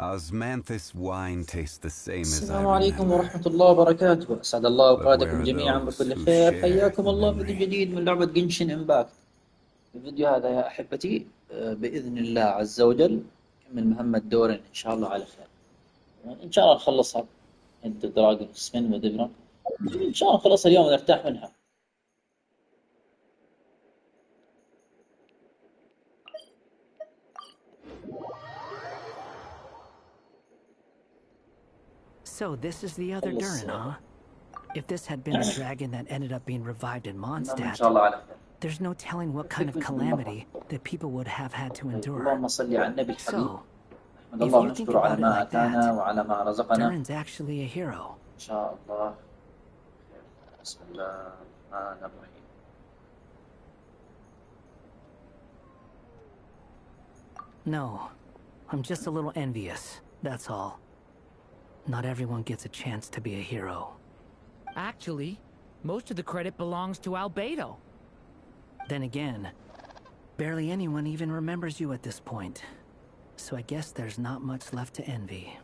Osmanthus wine tastes the same as I السلام عليكم remember. ورحمة الله وبركاته. أسعد الله But where أوقاتكم are جميعا those بكل who خير. share حياكم الله في فيديو memory? جديد من لعبة جنشن امباكت. الفيديو هذا يا أحبتي بإذن الله عز وجل نكمل مهمة دورين إن شاء الله على خير. إن شاء الله نخلصها. أنت دراجون سبين ودبرة إن شاء الله نخلصها اليوم ونرتاح منها. So this is the other خلص Durin, huh? If this had been the dragon that ended up being revived in نعم إن شاء Mondstadt, الله على خير. there's no telling what kind of calamity that people would have had to endure. اللهم صل على النبي الحبيب. So, أحمد if الله you think ونشكره على about it ما like أتانا that, وعلى ما رزقنا. Durin's actually a hero. إن شاء الله. بسم الله الرحمن الرحيم. No, I'm just a little envious, that's all. Not everyone gets a chance to be a hero. Actually, most of the credit belongs to Albedo. Then again, barely anyone even remembers you at this point. So I guess there's not much left to envy.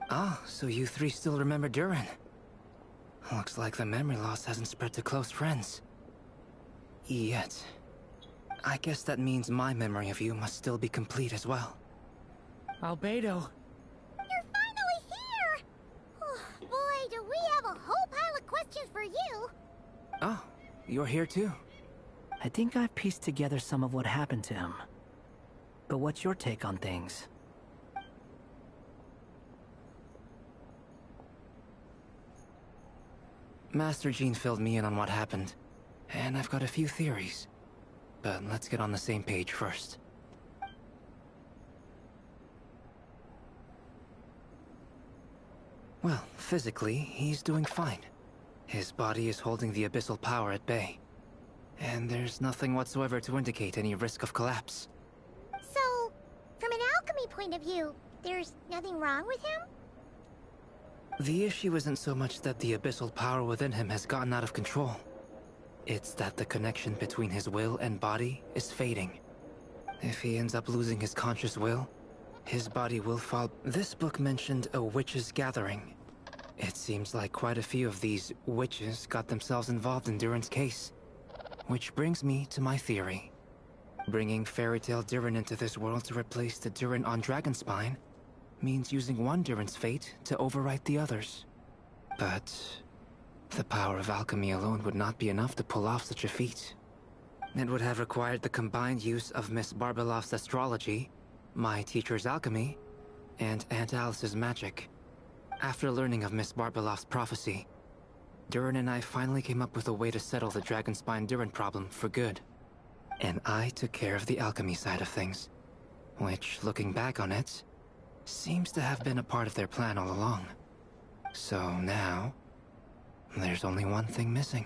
Ah, so you three still remember Durin. Looks like the memory loss hasn't spread to close friends. Yet. I guess that means my memory of you must still be complete as well. Albedo. You're finally here! Oh, boy, do we have a whole pile of questions for you! Oh, you're here too? I think I've pieced together some of what happened to him. But what's your take on things? Master Jean filled me in on what happened, and I've got a few theories. But let's get on the same page first. Well, physically, he's doing fine. His body is holding the abyssal power at bay. And there's nothing whatsoever to indicate any risk of collapse. So, from an alchemy point of view, there's nothing wrong with him? The issue isn't so much that the abyssal power within him has gotten out of control. It's that the connection between his will and body is fading. If he ends up losing his conscious will, his body will fall. This book mentioned a witches' gathering. It seems like quite a few of these witches got themselves involved in Durin's case. Which brings me to my theory. Bringing fairy tale Durin into this world to replace the Durin on Dragonspine means using one Durin's fate to overwrite the others. But the power of alchemy alone would not be enough to pull off such a feat. It would have required the combined use of Miss Barbeloff's astrology, my teacher's alchemy, and Aunt Alice's magic. After learning of Miss Barbeloff's prophecy, Durin and I finally came up with a way to settle the Dragonspine Durin problem for good. And I took care of the alchemy side of things, which, looking back on it, seems to have been a part of their plan all along. So now, there's only one thing missing.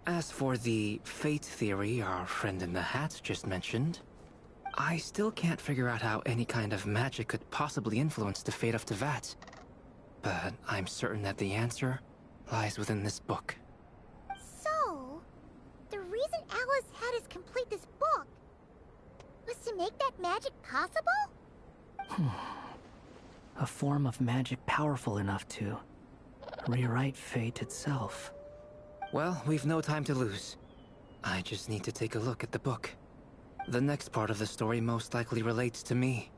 As for the fate theory our friend in the hat just mentioned, I still can't figure out how any kind of magic could possibly influence the fate of Tevat. But I'm certain that the answer lies within this book. So, the reason Alice had us complete this book was to make that magic possible? A form of magic powerful enough to rewrite fate itself. Well, we've no time to lose. I just need to take a look at the book. The next part of the story most likely relates to me.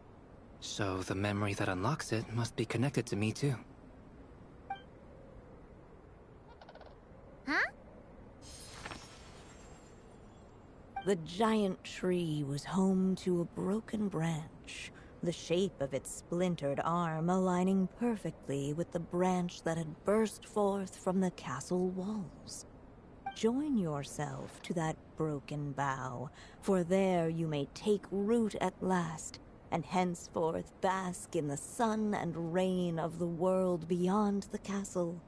So the memory that unlocks it must be connected to me too. Huh? The giant tree was home to a broken branch, the shape of its splintered arm aligning perfectly with the branch that had burst forth from the castle walls. Join yourself to that broken bough, for there you may take root at last, and henceforth bask in the sun and rain of the world beyond the castle.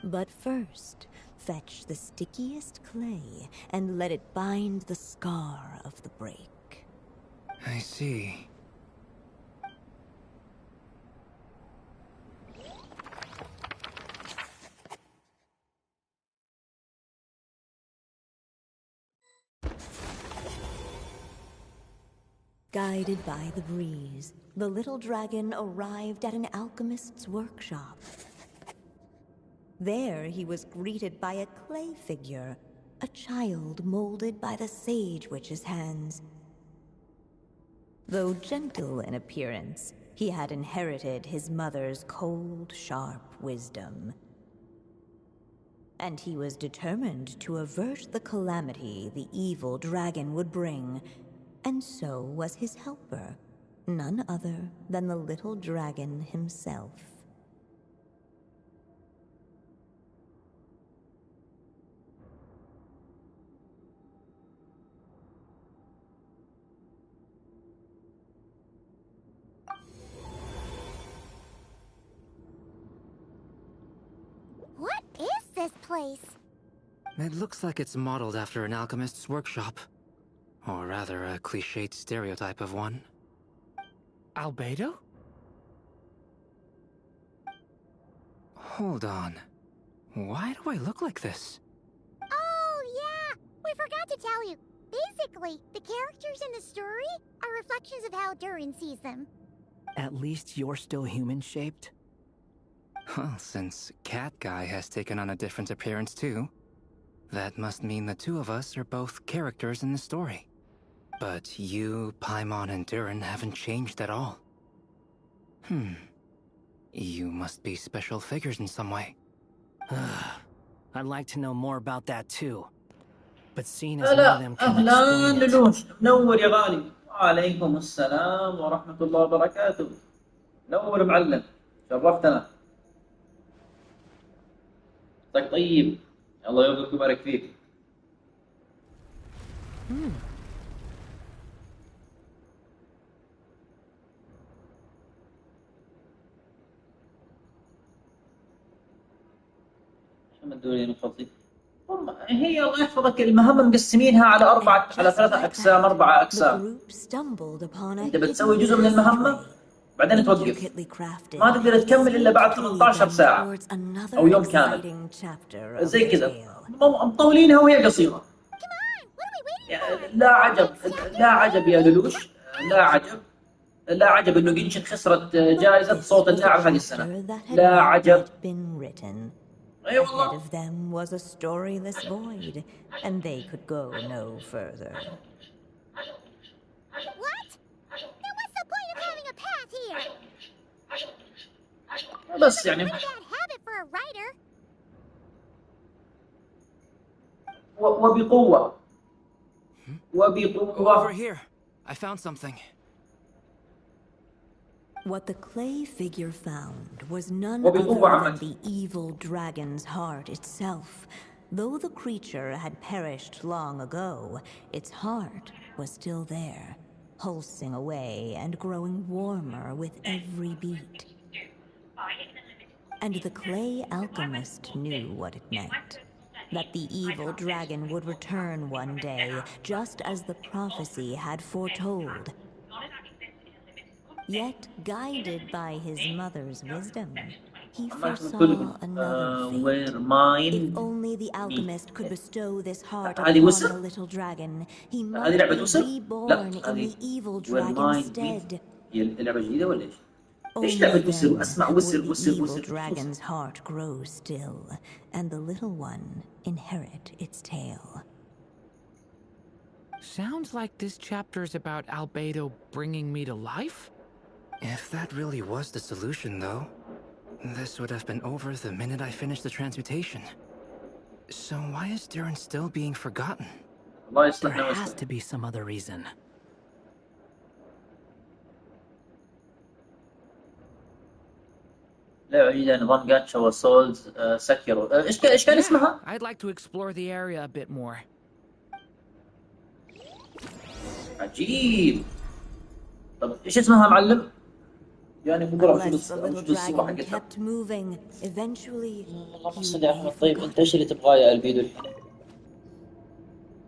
But first, fetch the stickiest clay and let it bind the scar of the break. I see. Guided by the breeze, the little dragon arrived at an alchemist's workshop. There he was greeted by a clay figure, a child molded by the Sage Witch's hands. Though gentle in appearance, he had inherited his mother's cold, sharp wisdom. And he was determined to avert the calamity the evil dragon would bring, and so was his helper, none other than the little dragon himself. What is this place? It looks like it's modeled after an alchemist's workshop. Or rather, a cliched stereotype of one. Albedo? Hold on. Why do I look like this? Oh, yeah! We forgot to tell you. Basically, the characters in the story are reflections of how Durin sees them. At least you're still human-shaped? Well, since Cat Guy has taken on a different appearance too, that must mean the two of us are both characters in the story. But you, Paimon, and Durin haven't changed at all. You must be special figures in some way. I'd like to know more about that too. But seeing as none of them can أهلا explain it. لولوش، منور يا غالي. وعليكم السلام ورحمة الله وبركاته. منور معلم، شرفتنا. طيب، الله يرزقك ويبارك فيك. شو من دورين وفضي؟ هي الله يحفظك المهمة مقسمينها على 3 أقسام 4 أقسام. أنت بتسوي جزء من المهمة بعدين توقف، ما تقدر تكمل إلا بعد 18 ساعة أو يوم كامل زي كذا. مطولينها وهي قصيرة. لا عجب، لا عجب يا لولوش، لا عجب، لا عجب إنه جنشن خسرت جائزة صوت اللاعب هذه السنة. لا عجب. Ahead of them was a storyless void, and they could go no further. What? Then what's the point of having a path here? بس يعني. Bad habit for a writer. وبقوة. Over here. I found something. What the clay figure found was none other than the evil dragon's heart itself. Though the creature had perished long ago, its heart was still there, pulsing away and growing warmer with every beat. And the clay alchemist knew what it meant. That the evil dragon would return one day, just as the prophecy had foretold. Yet, guided by his mother's wisdom, he foresaw another fate. If only the alchemist could bestow this heart upon the little dragon, he might be reborn in the evil dragon's stead. Only then would the evil dragon's heart grow still, and the little one inherit its tale. Sounds like this chapter's about Albedo bringing me to life? If that really was the solution, though, this would have been over the minute I finished the transmutation. So why is Durin still being forgotten? There has to be some other reason. لا يوجد نظام جاتشا وسولز سكروا. ايش كان اسمها؟ I'd like to explore the area a bit more. عجيب. طب ايش اسمها معلم؟ يعني بقرا شو الصورة حقتها. اللهم صل على محمد. طيب انت ايش اللي تبغاه يا البيدو الحين؟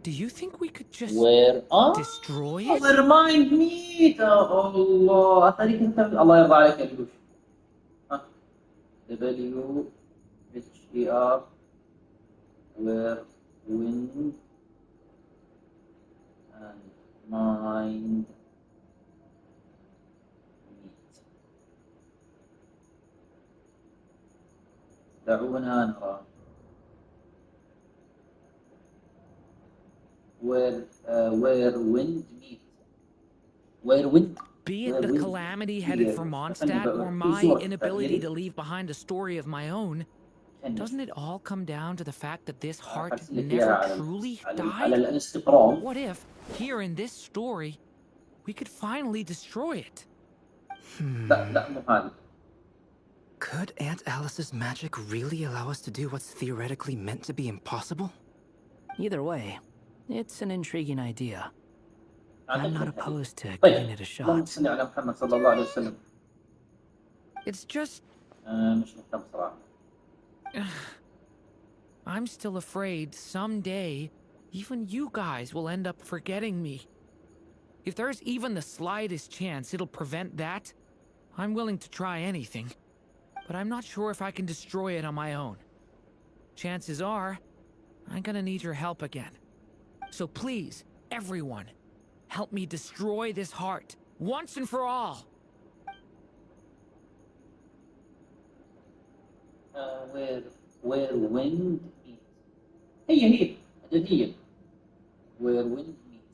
Do you think we could just destroy it? remind me. الله أثريك أنت. الله يرضى عليك يا لولوش. W H E R where wind and mind دعونا نرى. where wind meet. Where wind. Be it the calamity headed for Mondstadt or my inability to leave behind a story of my own, doesn't it all come down to the fact that this heart never truly died? What if, here in this story, we could finally destroy it? Could Aunt Alice's magic really allow us to do what's theoretically meant to be impossible? Either way, it's an intriguing idea. I'm not opposed to giving it a shot. It's just... I'm still afraid someday even you guys will end up forgetting me. If there's even the slightest chance it'll prevent that, I'm willing to try anything. But I'm not sure if I can destroy it on my own. Chances are, I'm gonna need your help again. So please, everyone, help me destroy this heart, once and for all! Where wind meets. هي أجدية. Where wind meets.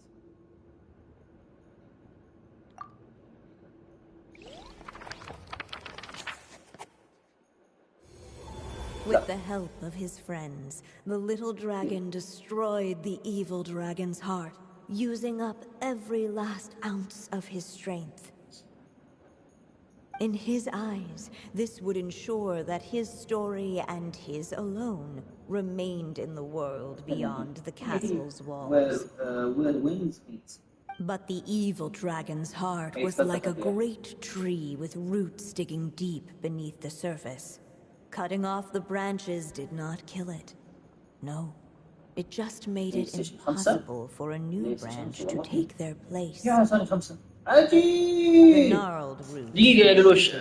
With the help of his friends, the little dragon destroyed the evil dragon's heart, using up every last ounce of his strength. In his eyes, this would ensure that his story and his alone remained in the world beyond the castle's walls. Where winds meet. But the evil dragon's heart was like a great tree with roots digging deep beneath the surface. Cutting off the branches did not kill it. No, it just made it impossible for a new branch to take their place. The gnarled roots دقيقة يا لولوش.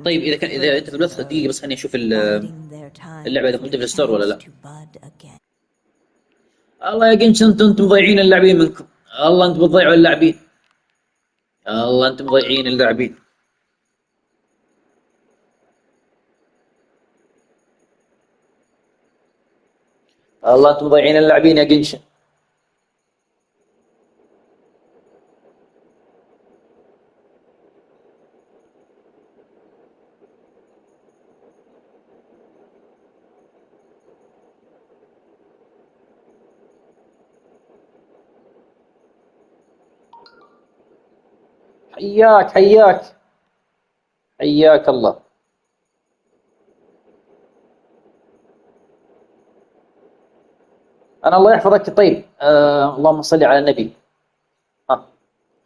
طيب إذا أنت في البث دقيقة بس خليني أشوف اللعبة إذا كنت في الستور ولا لا. الله يا جنشن أنتم مضيعين اللاعبين منكم. الله أنتم بتضيعوا اللاعبين. الله أنتم مضيعين اللاعبين. الله أنتم مضيعين اللاعبين يا جنشن. حياك الله. أنا الله يحفظك. طيب اللهم صل على النبي.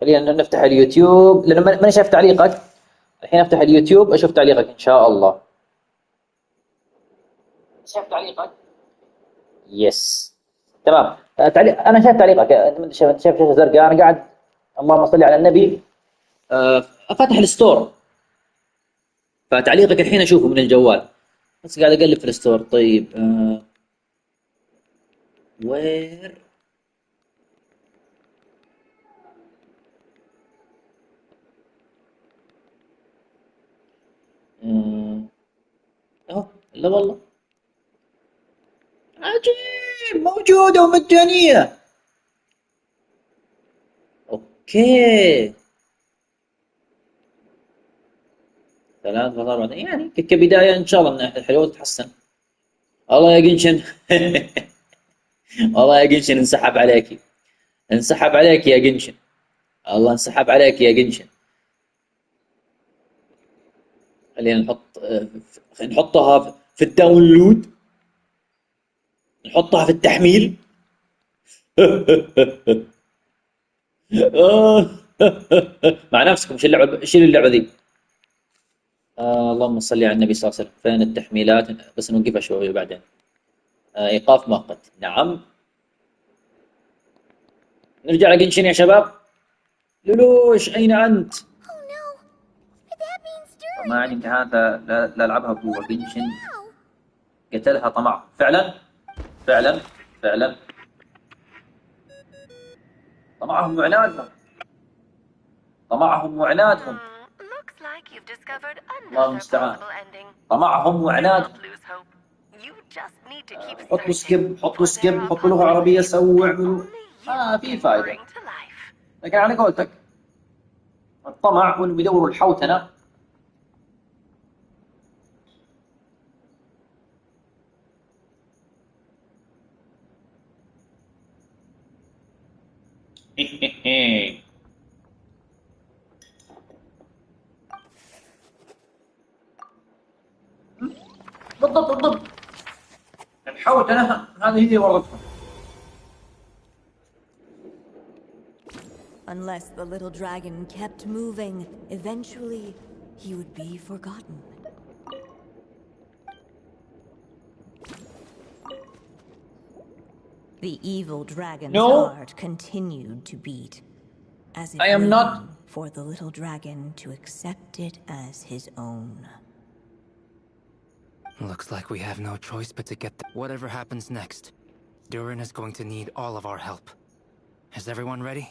خلينا نفتح اليوتيوب لأنه ماني شايف تعليقك. الحين أفتح اليوتيوب أشوف تعليقك إن شاء الله. شايف تعليقك؟ يس تمام. أنا شايف تعليقك. أنت شايف شاشة زرقاء. أنا قاعد اللهم صل على النبي أفتح الستور، فتعليقك الحين أشوفه من الجوال بس قاعد أقلب في الستور. طيب وير لا والله عجيب موجودة ومجانية. اوكي 3.4 يعني كبداية ان شاء الله من ناحية الحلوة تتحسن. الله يا جنشن والله يا جنشن انسحب عليك يا جنشن. الله انسحب عليك يا جنشن. خلينا نحطها في الداونلود، نحطها في التحميل. مع نفسكم شيل اللعبة ذي. اللهم صل على النبي صلى الله عليه وسلم. فين التحميلات؟ بس نوقفها شوية بعدين. إيقاف مؤقت. نعم نرجع لجنشن يا شباب. لولوش أين أنت؟ ما عندي امتحانات لا ألعبها بقوة. جنشن قتلها طمع. فعلا طمعهم وعنادهم. الله المستعان. طمعهم وعنادهم. just need to keep حطوا searching, سكيب، حطوا for there سكيب، are حطوا لغة عربية، سووا possibilities that اعملوا. only you في can فائدة. bring to life. لكن على قولتك الطمع وانهم يدوروا الحوتنة. بالضبط بالضبط. الحوتنة هذه هي ورطها. Unless the little dragon kept moving, eventually he would be forgotten. The evil dragon's heart continued to beat, as if I am not waiting for the little dragon to accept it as his own. Looks like we have no choice but to get whatever happens next. Dورين is going to need all of our help. Is everyone ready?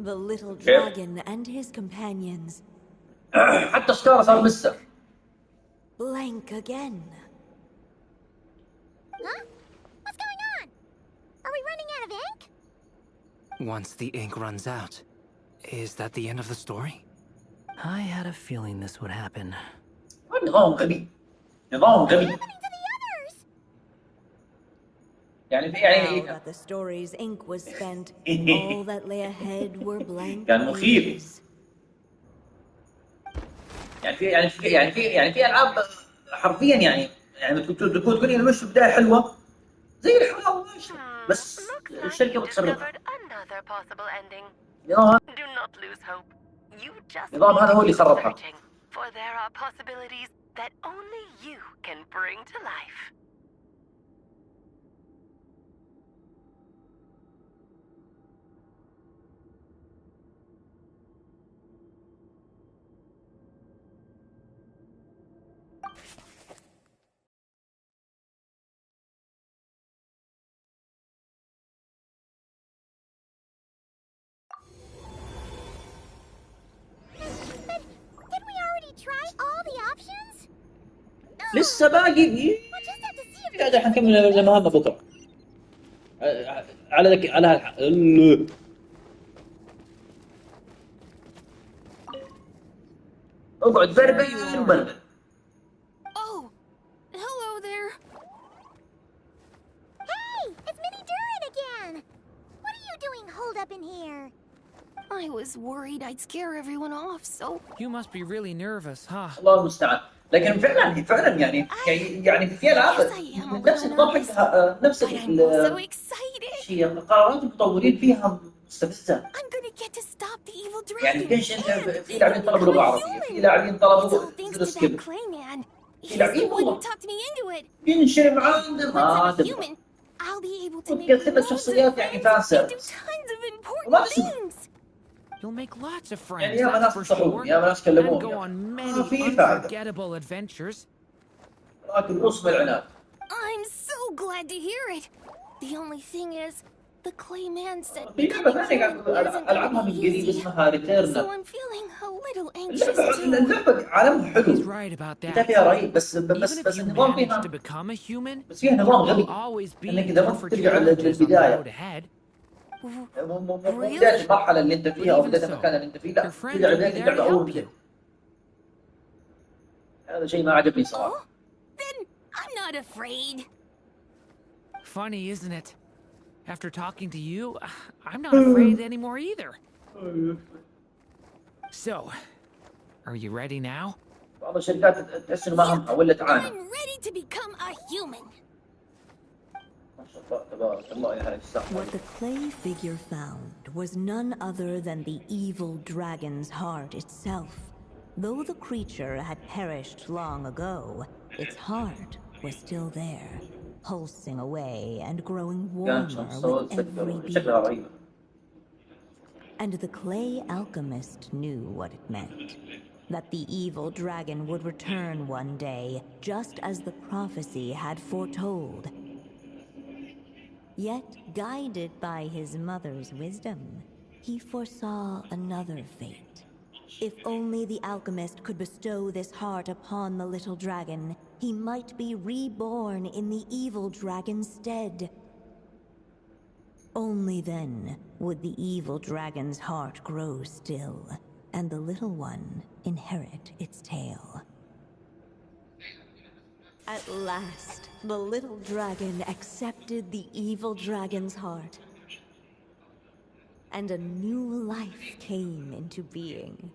The little dragon and his companions حتى سكارة صار مسه. blank again. Huh? What's going on? Are we running out of ink? Once the ink runs out, is that the end of the story? I had a feeling this would happen. نظام غبي. نظام غبي. What happened to the others? يعني Now that the story's ink was spent, all that lay ahead were blank كان مخيف. pages. يعني في العاب حرفيا يعني تكون المش بدايه حلوه زي الحلاوه ماشي بس الشركه بتخربها. Another possible ending. نظام Do not lose hope. You just نظام هذا هو اللي need to keep خربها. searching, for there are possibilities that only you can bring to life. Did we already try all the options? لسه باقي. We'll just have to see if قاعد حنكمل المهمه بكره. على ذك على اقعد بربل وبربل. Oh, hello there. Hey, it's Mini Dورين again. What are you doing holed up in here? I was worried I'd scare everyone off, so... You must be really nervous, huh? الله المستعان. لكن فعلا يعني في العاب نفس النظام حقها نفس الشيء. قرارات المطورين فيها مستفزه. I'm gonna get to stop the evil dragon. يعني جنشن في لاعبين طلبوا لغه عربيه، في لاعبين طلبوا سكيب، في لاعبين والله جنشن معانا ما تبغى وتكثف الشخصيات يعني فانسر وما تسمع. You'll make lots of friends, يعني يا that's ناس for تصحون sure, يا ناس and كلمون go on many في فائده. unforgettable adventures. لكن اصبر العناد. I'm so glad to hear it. The only thing is, the clay man said في لعبه ثانيه قاعد العبها من قريب اسمها so ريتيرنال. I'm feeling a little anxious too. اللعبه عالمها حلو. He's right about انت that. فيها رهيب بس Even if you النظام manage فيها to become a human, بس فيها نظام there'll غبي. always be انك اذا ما tougher ترجع challenges on the للبدايه road ahead. مو بدايه المرحله اللي انت فيها او بدايه المكان اللي انت فيه، لا ترجع لبدايه اللعبه اول وجديد. هذا شيء ما عجبني صراحه. Then I'm not afraid. Funny, isn't it? After talking to you, I'm not afraid anymore either. So, are you ready now? بعض الشركات تحس انه ما همها ولا تعانى. I'm ready to become a human. ما شاء الله تبارك الله يا هاي الساعه. What the clay figure found was none other than the evil dragon's heart itself. Though the creature had perished long ago, its heart was still there, pulsing away and growing warmer with every beat. And the clay alchemist knew what it meant. That the evil dragon would return one day, just as the prophecy had foretold. Yet, guided by his mother's wisdom, he foresaw another fate. If only the alchemist could bestow this heart upon the little dragon, he might be reborn in the evil dragon's stead. Only then would the evil dragon's heart grow still, and the little one inherit its tale. At last, the little dragon accepted the evil dragon's heart, and a new life came into being.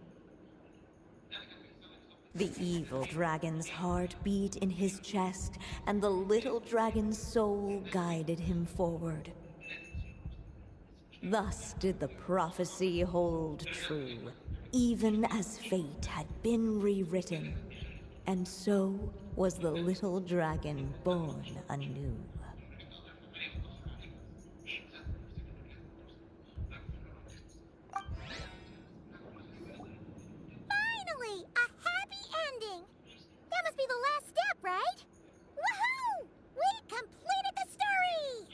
The evil dragon's heart beat in his chest, and the little dragon's soul guided him forward. Thus did the prophecy hold true, even as fate had been rewritten. And so was the little dragon born anew. Finally! A happy ending! That must be the last step, right? Woohoo! We completed the story!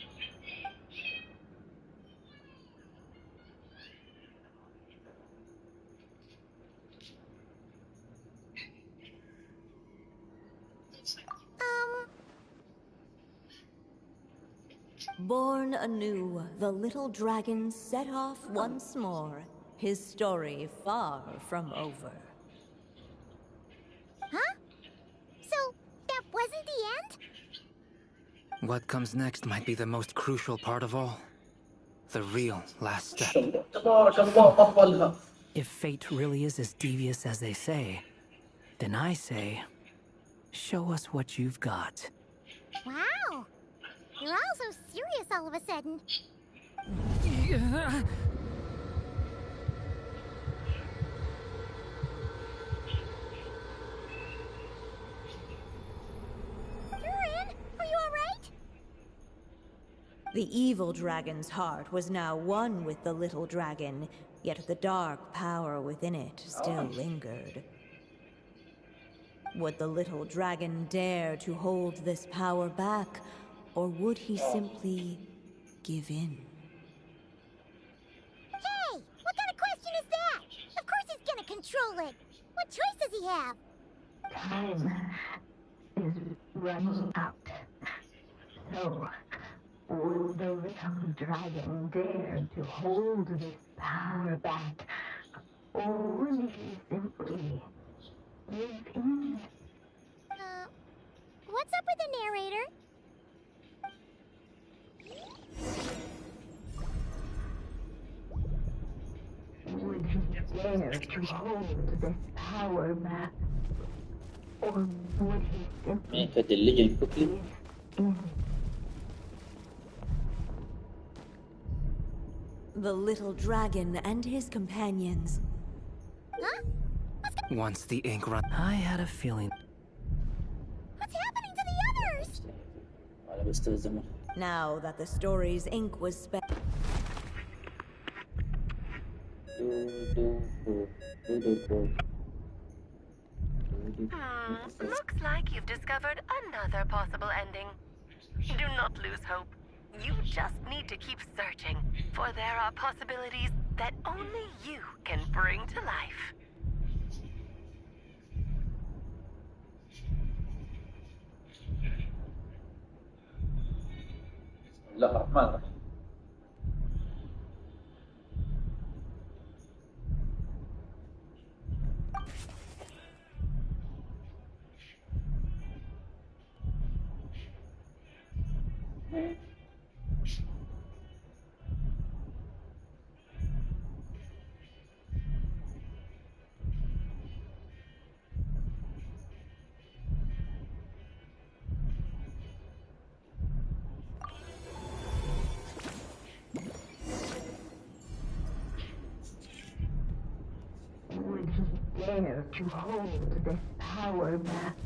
Born anew, the little dragon set off once more, his story far from over. Huh? So, that wasn't the end? What comes next might be the most crucial part of all. The real last step. If fate really is as devious as they say, then I say, show us what you've got. Wow! You're all so serious all of a sudden. Dorian, are you alright? The evil dragon's heart was now one with the little dragon, yet the dark power within it still lingered. Would the little dragon dare to hold this power back, or would he simply give in? Hey! What kind of question is that? Of course he's gonna control it! What choice does he have? Time is running out. So, will the little dragon dare to hold this power back? Or will he simply give in? What's up with the narrator? Would he dare to hold this power back? Or would he simply give in? The little dragon and his companions. Huh? Once the ink run. I had a feeling. What's happening to the others? Now that the story's ink was spent. Looks like you've discovered another possible ending. Do not lose hope. You just need to keep searching, for there are possibilities that only you can bring to life. Would he dare to hold this power back?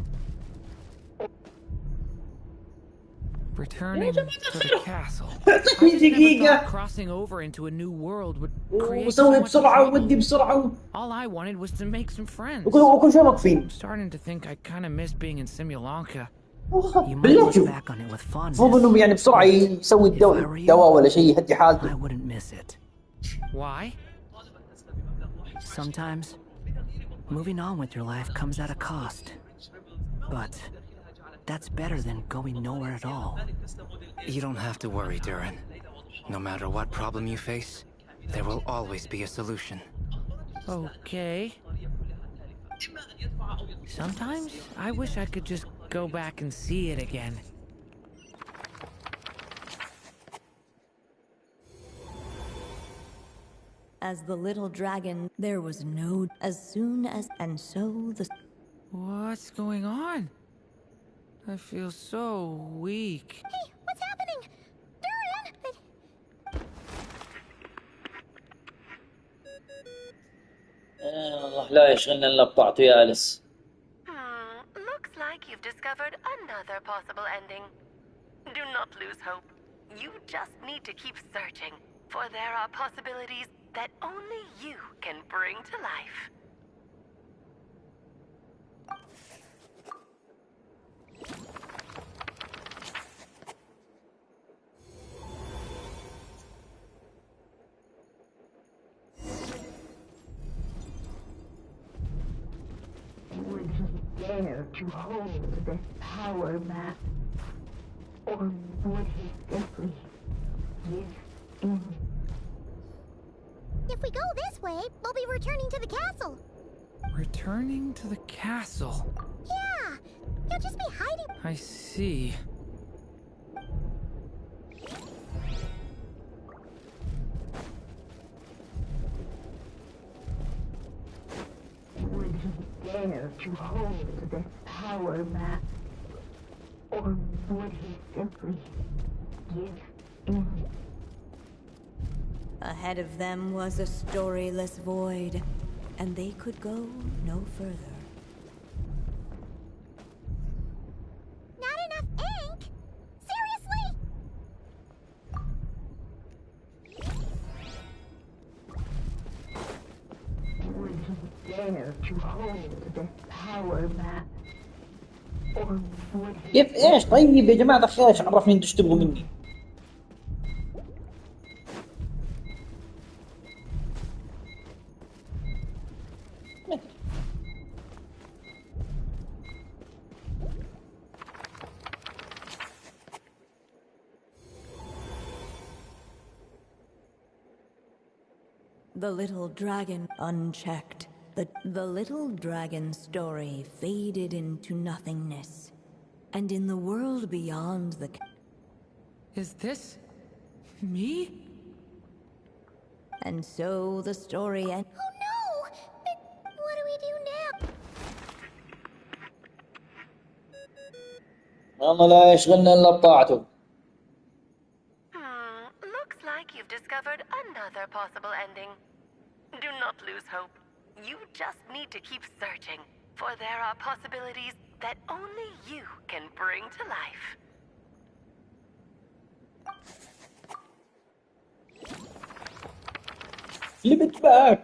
Returning to the castle. I just never thought crossing over into a new world would create so much trouble. All I wanted was to make some friends. I'm starting to think I kind of miss being in Simulanka. You might بالله look شوف، back on it with fondness. المفروض انه يعني بسرعة يسوي If I were you, دواء ولا شيء يهدي I حالته. wouldn't miss it. Why? Sometimes, moving on with your life comes at a cost. But that's better than going nowhere at all. You don't have to worry, Durin. No matter what problem you face, there will always be a solution. Okay. Sometimes I wish I could just go back and see it again. As the little dragon, there was no as soon as and so the What's going on? I feel so weak. Hey, what's happening? Durian! الله لا يشغلنا الا بطاعته يا أليس. Looks like you've discovered another possible ending. Do not lose hope. You just need to keep searching, for there are possibilities that only you can bring to life. Would he dare to hold this power map? Or would he simply give in? If we go this way, we'll be returning to the castle. Returning to the castle. Yeah, he'll just be hiding. I see. Would he dare to hold this power map? Or would he simply give in? ahead of them was a storyless void, and they could go no further. Not enough ink? Seriously? Would he dare to hold this power map? Or would he... كيف ايش؟ طيب يا جماعة دخل ايش عرفني انتوا ايش تبغوا مني؟ The little dragon unchecked. The little dragon story faded into nothingness. And in the world beyond the... Is this... me? And so the story ended. Oh no! But what do we do now? والله لا يشغلنا الا بطاعته. Looks like you've discovered another possible ending. Do not lose hope. You just need to keep searching, for there are possibilities that only you can bring to life. Flip it back.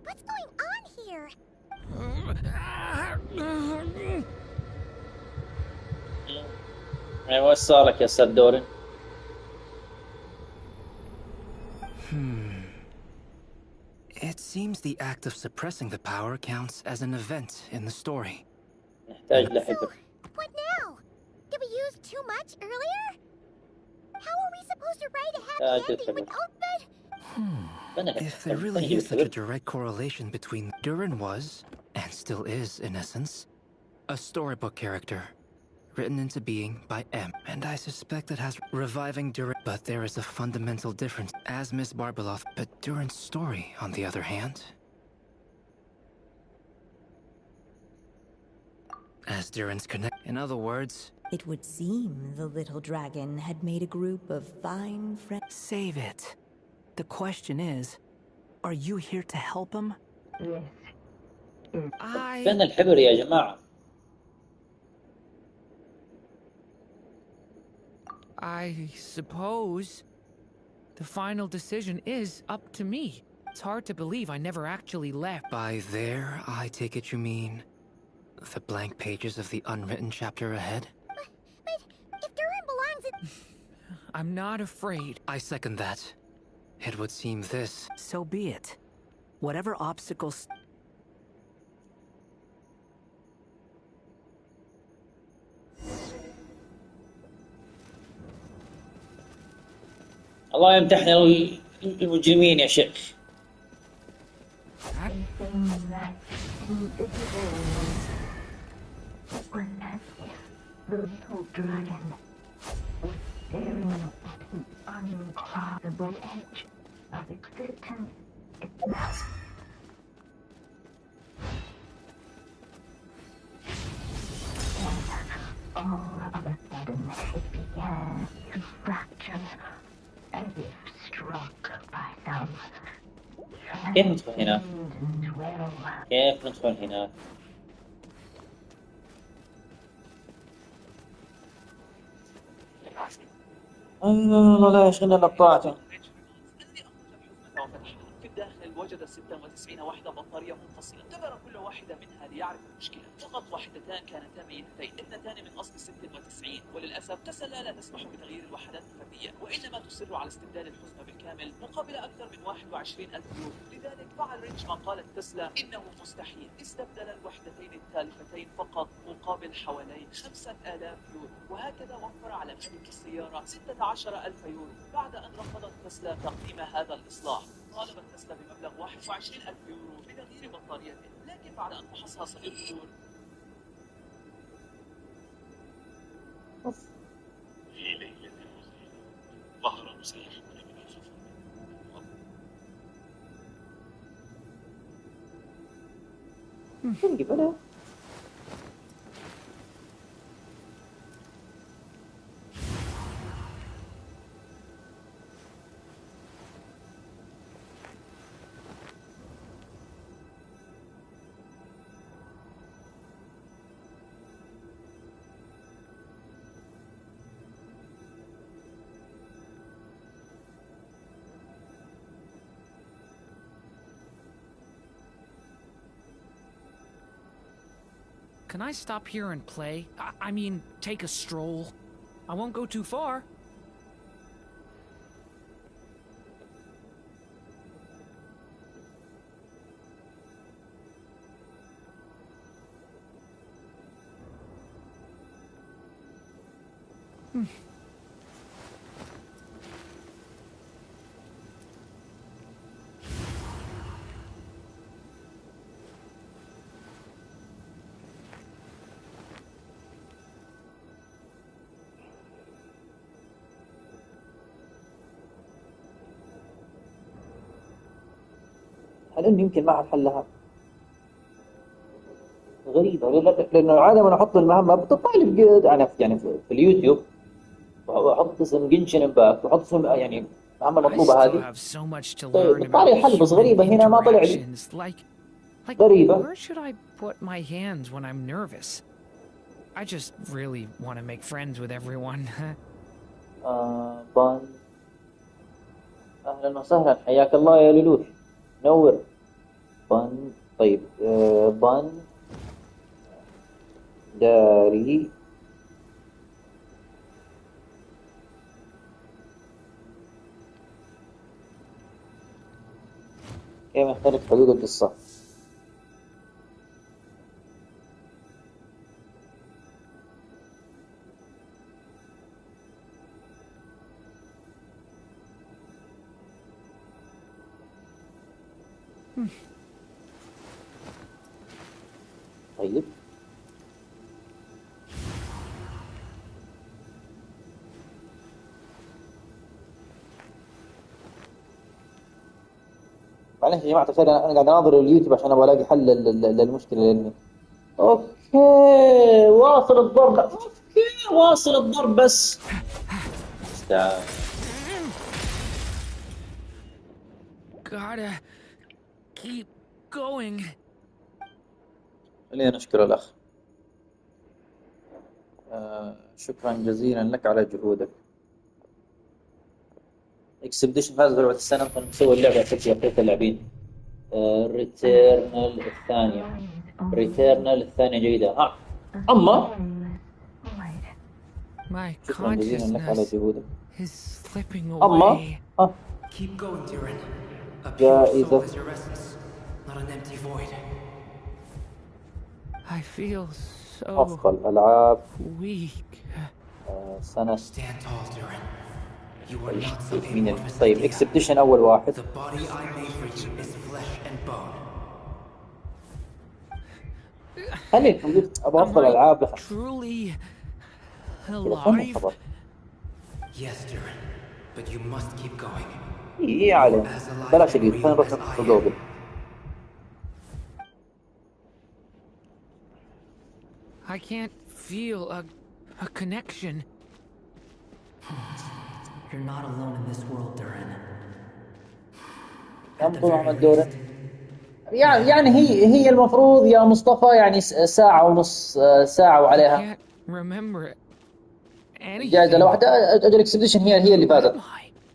What's going on here? وش صار لك يا استاذ دورين؟ It seems the act of suppressing the power counts as an event in the story. يحتاج لحبر. What now? Did we use too much earlier? How are we supposed to write a happy ending without that? If there really is such a direct correlation between Durin was, and still is in essence, a storybook character, written into being by M, and I suspect it has reviving Durin, but there is a fundamental difference as Miss Barbeloth, but Durin's story, on the other hand, as Durin's connect. In other words, It would seem the little dragon had made a group of fine friends. Save it. The question is, are you here to help him? Yes. فين الحبر يا جماعة؟ I suppose the final decision is up to me. It's hard to believe I never actually left. By there, I take it you mean the blank pages of the unwritten chapter ahead? But if Durin belongs in... I'm not afraid. I second that. It would seem this... So be it. Whatever obstacles... الله يمتحنا المجرمين يا شيخ. Anything that invisible was as if the little dragon was staring at the uncrossable edge of existence itself. And all of a sudden it began to fracture as if struck by some كيف ندخل هنا؟ كيف ندخل هنا؟ الله لا يشغلنا الا بطاعته. في الداخل وجد 96 وحدة بطارية منفصلة، اختبر كل واحدة منها ليعرف المشكلة. فقط وحدتان كانتا ميتتين، اثنتان من أصل 96، وللأسف تسلا لا تسمح بتغيير الوحدات الفردية، وإنما تصر على استبدال الحزمة بالكامل مقابل أكثر من 21,000 يورو. لذلك فعل ريتش ما قالت تسلا إنه مستحيل، استبدل الوحدتين التالفتين فقط مقابل حوالي 5,000 يورو، وهكذا وفر على مالك السيارة 16,000 يورو. بعد أن رفضت تسلا تقديم هذا الإصلاح، طالبت تسلا بمبلغ 21,000 يورو لتغيير بطاريته، لكن بعد أن فحصها صديق دور في ليلة مثيرة ظهر مسيحون من الخفاء. Can I stop here and play? I mean, take a stroll. I won't go too far. هل إنه يمكن ما حد حلها؟ غريبة، لأنه العادة لما أحط المهمة بتطلع لي بجد يعني في اليوتيوب، وأحط اسم جنشن امباكت وأحط اسم يعني المهمة المطلوبة هذه، طيب بيطلع لي الحل، بس غريبة هنا ما طلع لي. غريبة. Where should I put my hands when I'm nervous? I just really want to make friends with everyone. بان. أهلا وسهلا، حياك الله يا لولوش، نور. بان. طيب بان داري كيف يختلف حدود القصة؟ طيب معلش يا جماعة الخير، أنا قاعد أناظر اليوتيوب عشان أبغى ألاقي حل للمشكلة لأني أوكي واصل الضرب. أوكي واصل الضرب بس استعان. Gotta keep going. خلينا نشكر الأخ. شكرا جزيلا لك على جهودك. اكسبديشن فاز بلعبة السنة، فنسوي اللعبة في أفريقيا اللاعبين. ريتيرنال الثانية. ريتيرنال الثانية جيدة. أما My شكرا جزيلا لك على consciousness جهودك. is slipping أما away. Keep going, Durin. A pure soul جائزة is your essence, not an empty void. I feel so أفضل ألعاب weak. سنة. Stand tall, Durin. You are not some مين amorphous طيب idea. اكسبديشن أول واحد. The body I made for you is flesh and bone. خليني قلت أبغى أفضل ألعاب. Truly كذا فن alive. خبر. Yes, Durin, but you must keep going. إيه عليه. بلاش جديد، خلينا نروح في جوجل. I can't feel a connection. You're not alone in this world, Durin. كم طول عمل دورين؟ يعني هي المفروض يا مصطفى يعني ساعة ونص، ساعة وعليها. Can't remember جائزة لوحدة. أجل اكسبديشن هي اللي فازت.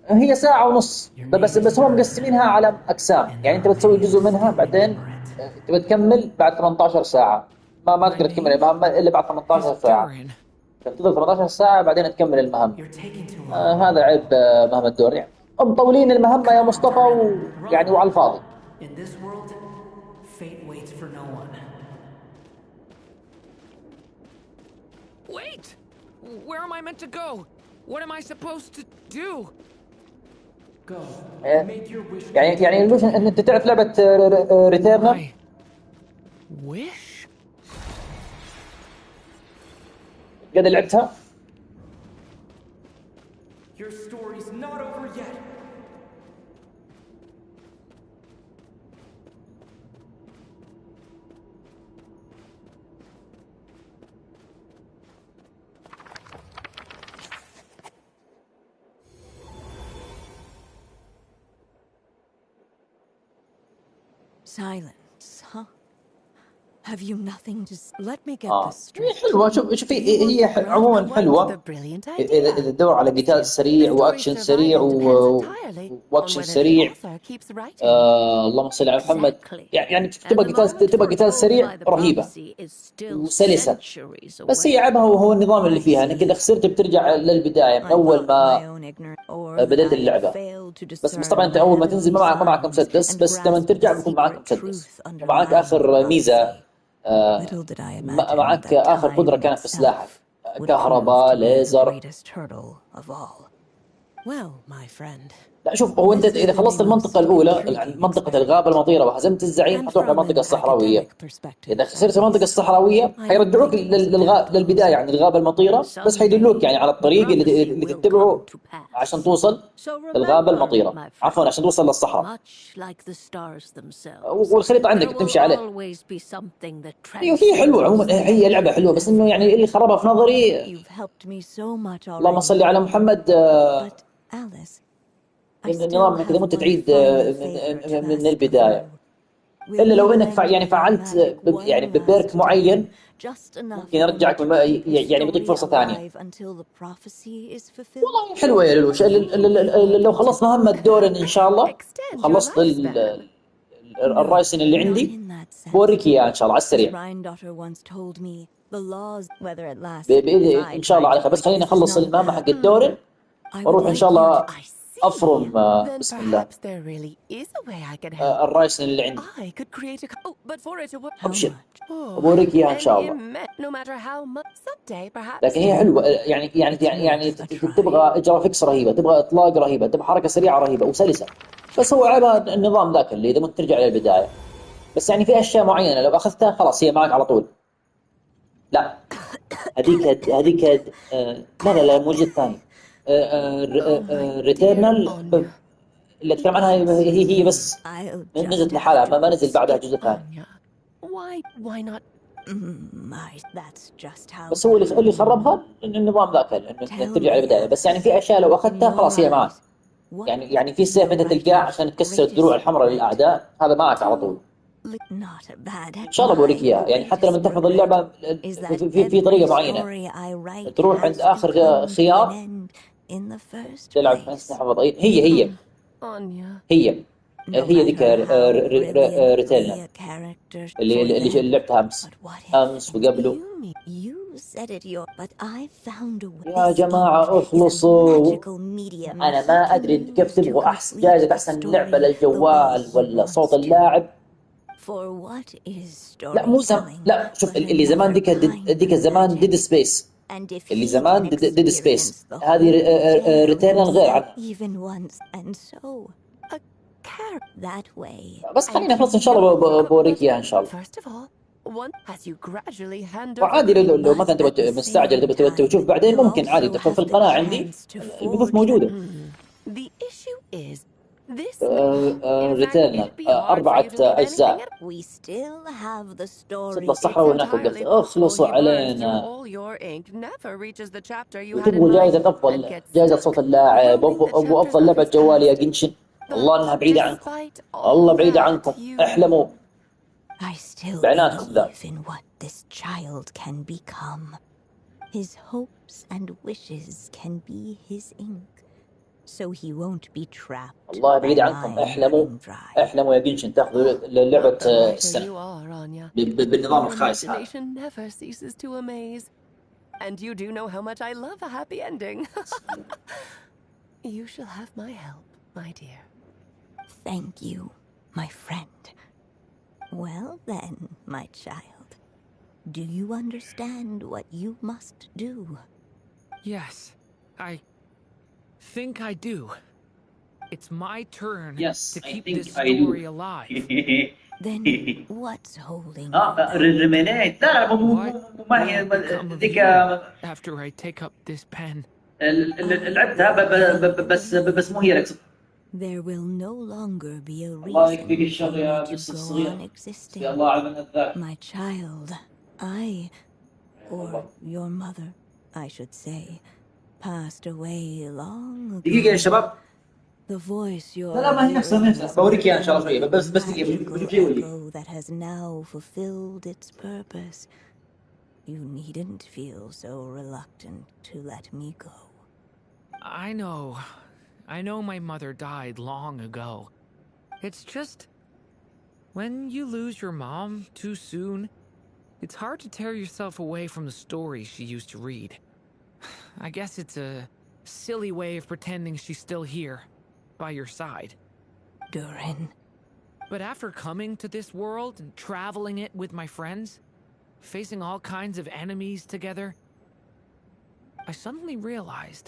هي ساعة ونص بس هم مقسمينها على أقسام، يعني أنت بتسوي جزء منها بعدين تبى تكمل بعد 18 ساعة. ما تقدر تكمل المهمة إلا بعد 18 ساعة. تنتظر 18 ساعة بعدين تكمل المهمة. هذا عيب مهمة دورين، يعني مطولين المهمة يا مصطفى يعني وعلى الفاضي. In this world, fate waits for no one. Wait! Where am I meant to go? What am I supposed to do? Go. Make your wish. يعني الوش ان انت تعرف لعبة ريتيرنال؟ wish? قد لعبتها؟ Your story's not over yet. Silence, huh? Have you nothing to let me get this هي straight. حلوة. شوفي هي عموما حلوة إذا تدور على قتال سريع وأكشن سريع وأكشن سريع. اللهم صل على محمد. يعني تبغى قتال سريع رهيبة وسلسة. بس هي عيبها هو النظام اللي فيها، انك اذا خسرت بترجع للبداية من اول ما بدأت اللعبة. بس طبعا انت اول ما تنزل ما معك مسدس، بس لما ترجع بيكون معك مسدس ومعك اخر ميزة. معك آخر قدرة كانت في سلاحك، كهرباء ليزر. لا شوف، هو أنت إذا خلصت المنطقة الأولى منطقة الغابة المطيرة وهزمت الزعيم حتروح للمنطقة الصحراوية. إذا خسرت المنطقة الصحراوية حيرجعوك للبداية يعني الغابة المطيرة، بس حيدلوك يعني على الطريق اللي تتبعه عشان توصل للغابة المطيرة، عفوا عشان توصل للصحراء. والخريطة عندك تمشي عليه. هي حلوة عموما، هي لعبة حلوة، بس إنه يعني اللي خربها في نظري. اللهم صل على محمد. النظام انك اذا مت تعيد من البدايه، الا لو انك يعني فعلت يعني ببيرك معين ممكن يرجعك يعني بيعطيك فرصه ثانيه. والله حلوه يا لولوش. لو خلصت مهمه دورين ان شاء الله وخلصت الرايسن اللي عندي بوريك اياه ان شاء الله على السريع ان شاء الله على خير. بس خليني اخلص المهمه حق الدورين واروح ان شاء الله افرم بسم الله الرايسن اللي عندي. ابشر بوريك اياها ان شاء الله. لكن هي حلوه يعني تبغى اجراء فيكس رهيبه، تبغى اطلاق رهيبه، تبغى حركه سريعه رهيبه وسلسه. بس هو عيبها النظام ذاك اللي اذا ما ترجع للبدايه. بس يعني في اشياء معينه لو اخذتها خلاص هي معك على طول. لا هذيك لا مو الجزء الثاني. ريتيرنال اللي اتكلم عنها هي بس نزلت لحالها، ما نزل بعدها جزء ثاني. بس هو اللي خربها النظام ذاك انك ترجع للبدايه. بس يعني في اشياء لو اخذتها خلاص هي معك. يعني في سيف انت تلقاه عشان تكسر الدروع الحمراء للاعداء، هذا معك على طول. ان شاء الله بوريك اياها. يعني حتى لما تحفظ اللعبه في طريقه معينه تروح عند اخر خيار in the first تلعب place. بس حفظ هي Anya. هي No هي ذيك matter how brilliantly ريتيلنا a character اللي لعبتها أمس وقبله. You said it but I found a way. يا This جماعة ink is a اخلصوا. magical medium أنا he ما can أدري use كيف to تبغوا complete جائزة the أحسن لعبة story the way للجوال he ولا wants صوت to. اللاعب. For what is لا مو لا شوف اللي زمان ديك الزمان ديد سبيس. And if اللي he زمان can ديد سبيس experience the هذه whole ريتيرنال tale غير عنها. even once, and so a character that way. بس خلينا خلاص إن شاء الله بوريك إياها إن شاء الله. First of all, one has you gradually hand over. وعادي لو مثلا تبغى مستعجل تبغى تشوف بعدين ممكن عادي تدخل في القناة عندي البثوث موجودة. The issue is this. ريتيرنال 4 أجزاء. We still have the story. صرت الصحراء وهناك وقفت. اخلصوا علينا. وتبغوا جائزة أفضل جائزة صوت اللاعب أبو أفضل لعبة جوال يا جنشن. الله إنها بعيدة عنكم. الله بعيدة عنكم. احلموا. I still بعناتكم ذا. believe in what this child can become. His hopes and wishes can be his ink, so he won't be trapped. الله بعيدة عنكم. احلموا يا جنشن تاخذوا لعبة السنة بالنظام الخايس هذا. Never ceases to amaze, and you do know how much I love a happy ending. You shall have my help, my dear. Thank you, my friend. Well then, my child, do you understand what you must do? Yes, I think I do. It's my turn to keep this story alive. Then what's holding ريمينيت. لا ما هي ذيك. After I take up this pen. لعبتها بس مو هي الأقصد. There will no longer be a الله reason يكفيك الشر يا for you بس to go الصغير. on existing. يا الله على الذاك. My child, or your mother, I should say, passed away long ago. دقيقة يا شباب. The voice you're لا ما هي نفسها بوريك إياها إن شاء الله شوية بس بجيب شيء ولي. that has now fulfilled its purpose. You needn't feel so reluctant to let me go. I know my mother died long ago. It's just, when you lose your mom too soon, it's hard to tear yourself away from the stories she used to read. I guess it's a silly way of pretending she's still here, by your side. Dورين. But after coming to this world and traveling it with my friends, facing all kinds of enemies together, I suddenly realized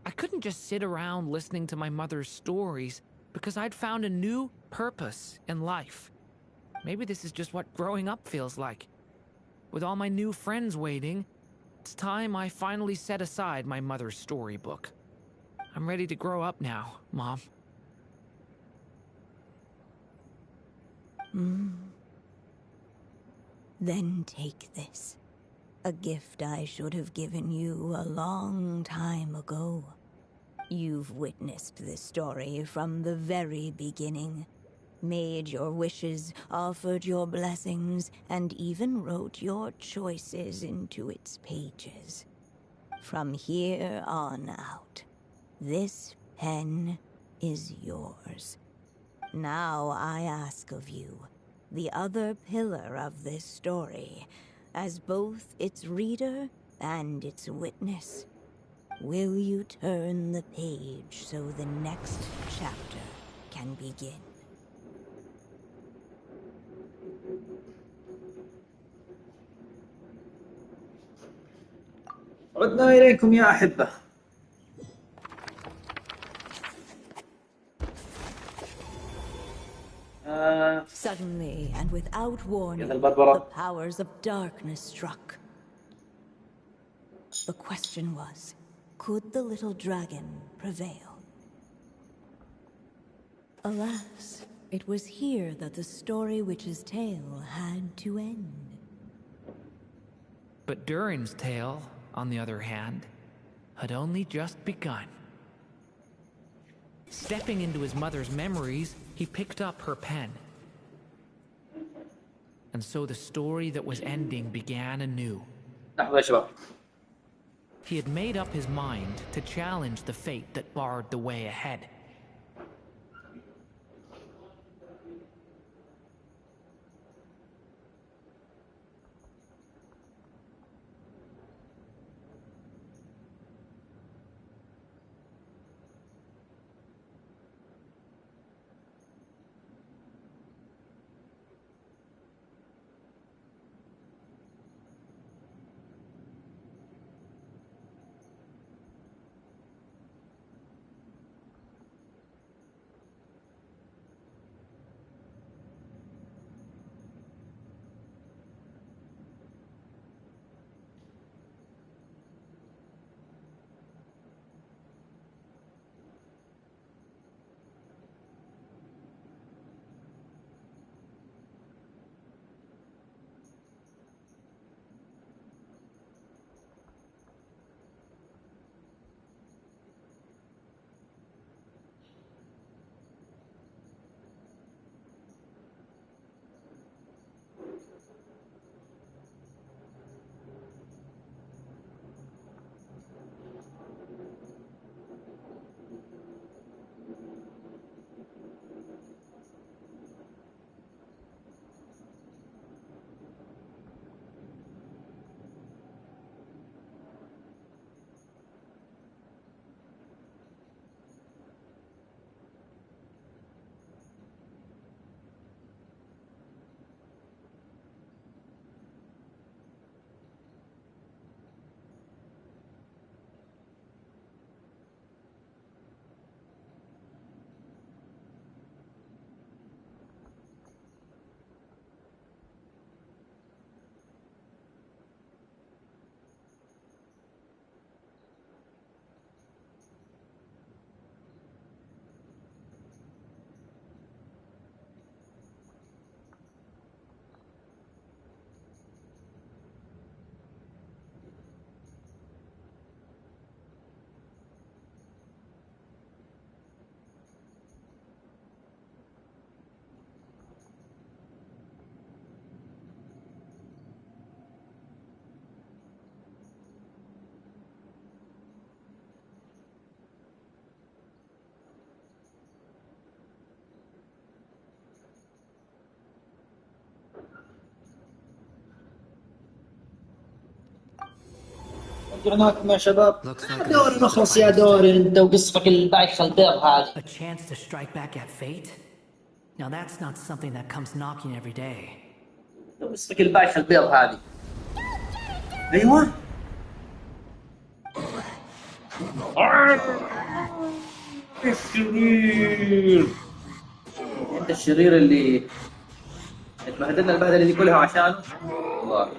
I couldn't just sit around listening to my mother's stories because I'd found a new purpose in life. Maybe this is just what growing up feels like. With all my new friends waiting, it's time I finally set aside my mother's storybook. I'm ready to grow up now, Mom. Then take this. A gift I should have given you a long time ago. You've witnessed this story from the very beginning, made your wishes, offered your blessings, and even wrote your choices into its pages. From here on out, this pen is yours. Now I ask of you, the other pillar of this story, as both its reader and its witness, will you turn the page so the next chapter can begin? عدنا إليكم يا أحبة. Suddenly and without warning, the powers of darkness struck. The question was, could the little dragon prevail? Alas, it was here that the story witch's tale had to end. But Durin's tale, on the other hand, had only just begun. Stepping into his mother's memories, he picked up her pen. And so the story that was ending began anew. لحظة يا شباب. he had made up his mind to challenge the fate that barred the way ahead. رجعناكم يا شباب. دورين اخلص يا دورين انت وقصتك البايخة البيض هذه. A chance to strike back at fate? Now that's not something that comes knocking every day. قصتك البايخة البيض هذه. ايوه. الشرير. انت الشرير اللي اتبهدلنا البهدله دي كلها عشانه. الله.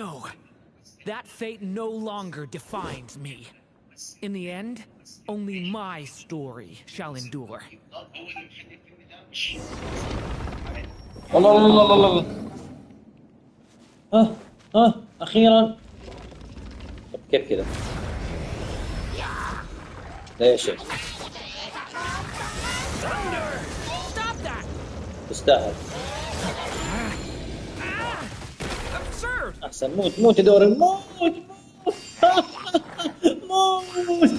No, that fate no longer defines me. In the end, only my story shall endure. الله الله الله الله. أخيرا. كيف كذا؟ لا يا شيخ. تستاهل. أحسن موت موت يا دورين موت موت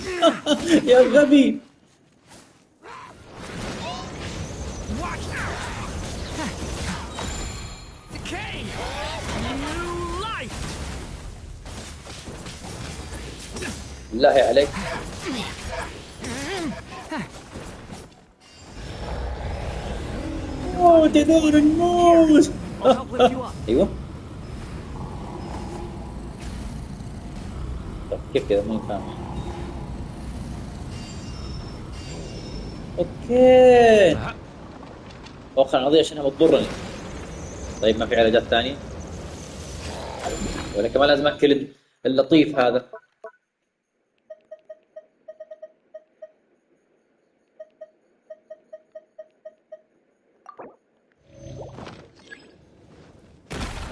يا غبي. بالله عليك. موت يا دورين موت. ايوه. كيف كذا ماني فاهم. اوكي. اتوقع القضية عشانها بتضرني. طيب ما في علاجات ثانية؟ ولا كمان لازم اكل اللطيف هذا؟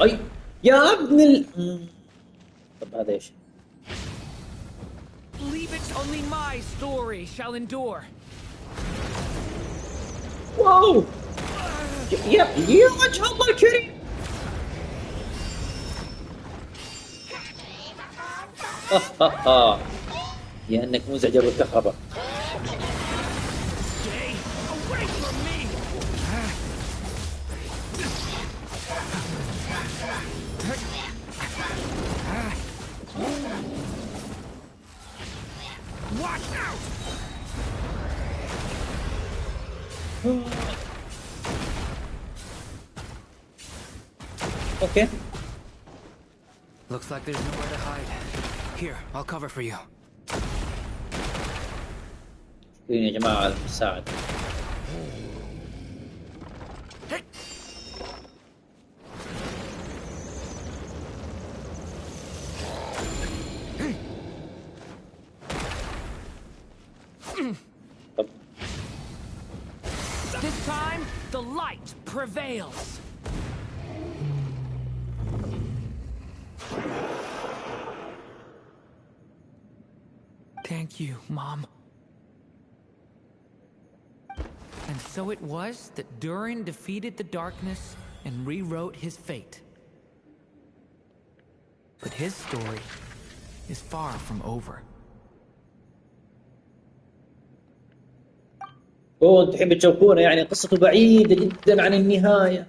اي يا ابن طب هذا ايش؟ Leave it, only my story shall endure. واو يا وجه الله الكريم. لأنك مزعج أبو الكهرباء. Okay. Looks like there's nowhere to hide. Here, I'll cover for you. يا جماعة على المساعدة. This time, the light prevails. Thank you, Mom. And so it was that Durin defeated the darkness and rewrote his fate. But his story is far from over. اوه انتوا تحبوا تشوفونه يعني قصته بعيدة جدا عن النهاية.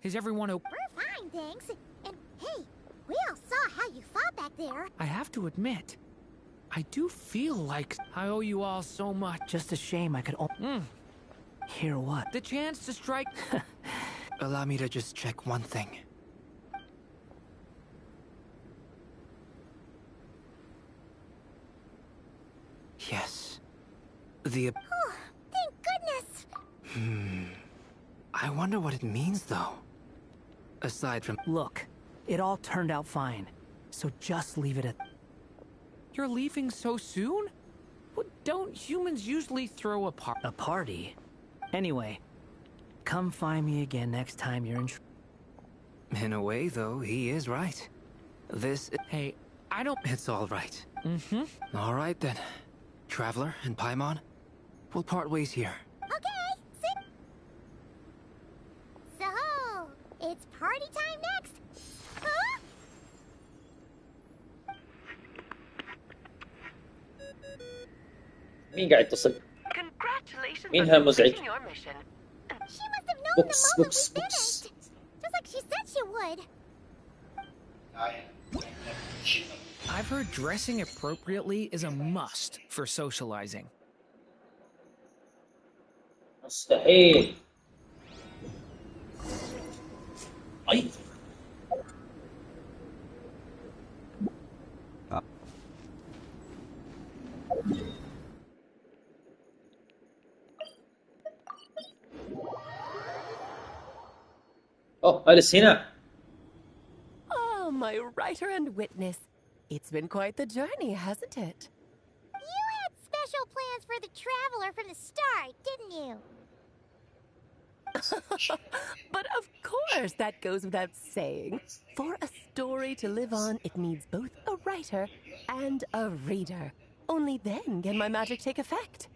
Is everyone okay? We're fine, thanks. And hey, we all saw how you fought back there. I have to admit, I do feel like I owe you all so much. Just a shame I could hear what? The chance to strike. Allow me to just check one thing. Yes. The... Oh, thank goodness! I wonder what it means, though. Aside from... Look, it all turned out fine. So just leave it at... You're leaving so soon? What, don't humans usually throw a party? A party? Anyway, come find me again next time you're in... In a way, though, he is right. This... Hey, I don't... It's all right. Mm-hmm. All right, then. Traveler and Paimon, we'll part ways here. Okay, sit. So, it's party time next. Huh? مين قاعد يتصل؟ Congratulations مين on هالمزعج؟ completing your mission. She must have known Books, the moment books, we books. finished. Just like she said she would. I've heard dressing appropriately is a must for socializing. مستحيل. أي. أوه أليس هنا. Oh, my writer and witness. It's been quite the journey, hasn't it? You had special plans for the traveler from the start, didn't you? But of course, that goes without saying. For a story to live on, it needs both a writer and a reader. Only then can my magic take effect.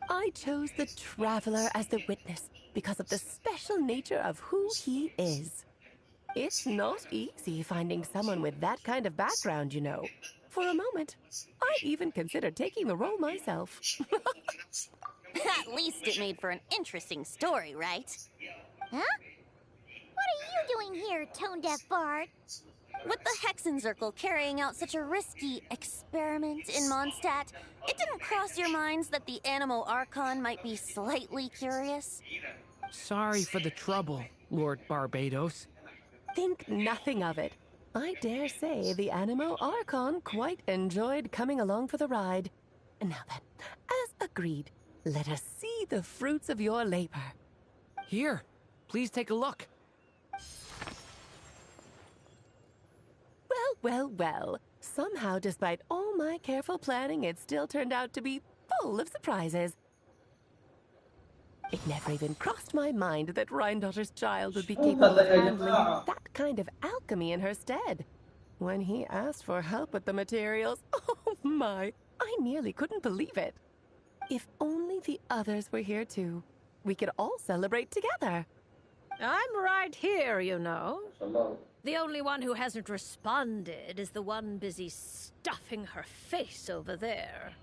I chose the traveler as the witness because of the special nature of who he is. It's not easy finding someone with that kind of background, you know. For a moment, I even considered taking the role myself. At least it made for an interesting story, right? Huh? What are you doing here, tone-deaf bard? With the Hexenzirkel carrying out such a risky experiment in Mondstadt, it didn't cross your minds that the Animo Archon might be slightly curious? Sorry for the trouble, Lord Barbados. Think nothing of it. I dare say the Animo Archon quite enjoyed coming along for the ride. And now then, as agreed, let us see the fruits of your labor. Here, please take a look. Well, well, well. Somehow, despite all my careful planning, it still turned out to be full of surprises. It never even crossed my mind that Rhindotter's child would be capable of handling that kind of alchemy in her stead. When he asked for help with the materials, oh my, I nearly couldn't believe it. If only the others were here too, we could all celebrate together. I'm right here, you know. The only one who hasn't responded is the one busy stuffing her face over there.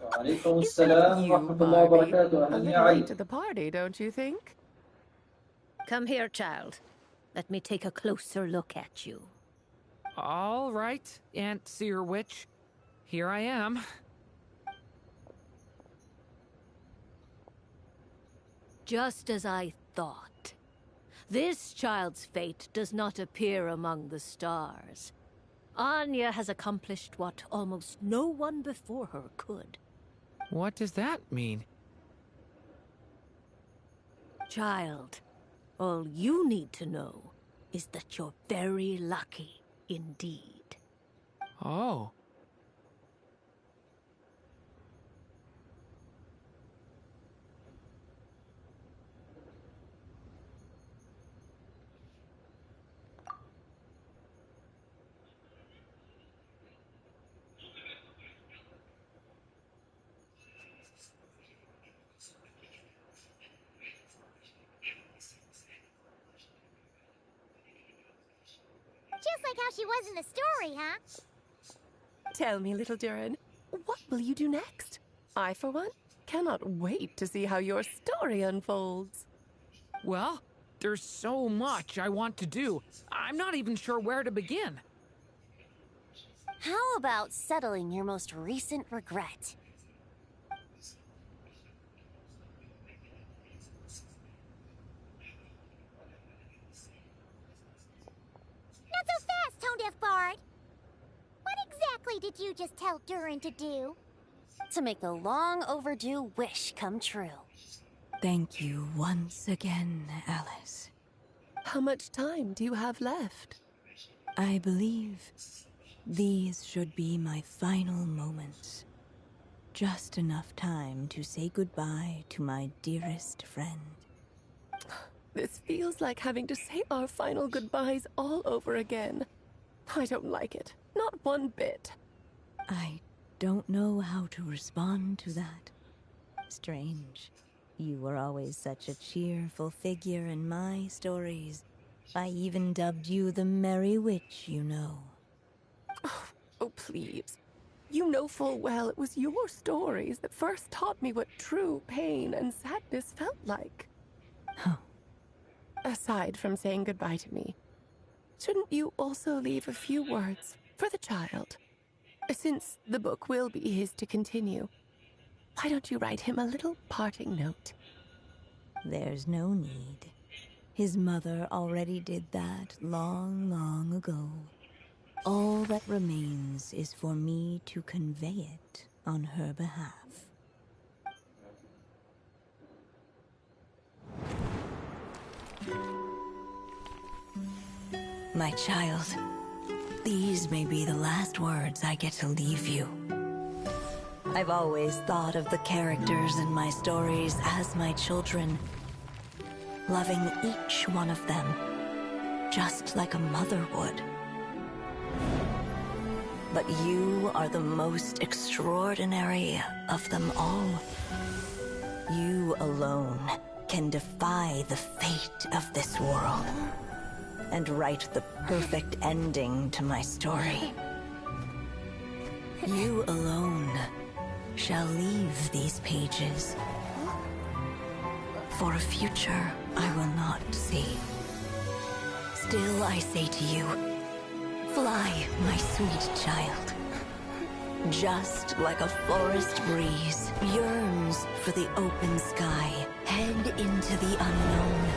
وعليكم السلام ورحمة الله وبركاته. A little late to the party, don't you think? Come here, child. Let me take a closer look at you. All right, Aunt Seer Witch. Here I am. Just as I thought. This child's fate does not appear among the stars. Anya has accomplished what almost no one before her could. What does that mean? Child, all you need to know is that you're very lucky indeed. Oh. Just like how she was in the story, huh? Tell me, little Durin, what will you do next? I, for one, cannot wait to see how your story unfolds. Well, there's so much I want to do. I'm not even sure where to begin. How about settling your most recent regret? Not so fast, Tone-Deaf Bard. What exactly did you just tell Durin to do? To make a long overdue wish come true. Thank you once again, Alice. How much time do you have left? I believe these should be my final moments. Just enough time to say goodbye to my dearest friend. This feels like having to say our final goodbyes all over again. I don't like it. Not one bit. I don't know how to respond to that. Strange. You were always such a cheerful figure in my stories. I even dubbed you the Merry Witch, you know. Oh, please. You know full well it was your stories that first taught me what true pain and sadness felt like. Huh. Aside from saying goodbye to me, shouldn't you also leave a few words for the child? Since the book will be his to continue, why don't you write him a little parting note? There's no need. His mother already did that long, long ago. All that remains is for me to convey it on her behalf. My child, these may be the last words I get to leave you. I've always thought of the characters in my stories as my children, loving each one of them, just like a mother would. But you are the most extraordinary of them all. You alone can defy the fate of this world and write the perfect ending to my story. You alone shall leave these pages for a future I will not see. Still I say to you, fly, my sweet child. Just like a forest breeze yearns for the open sky, head into the unknown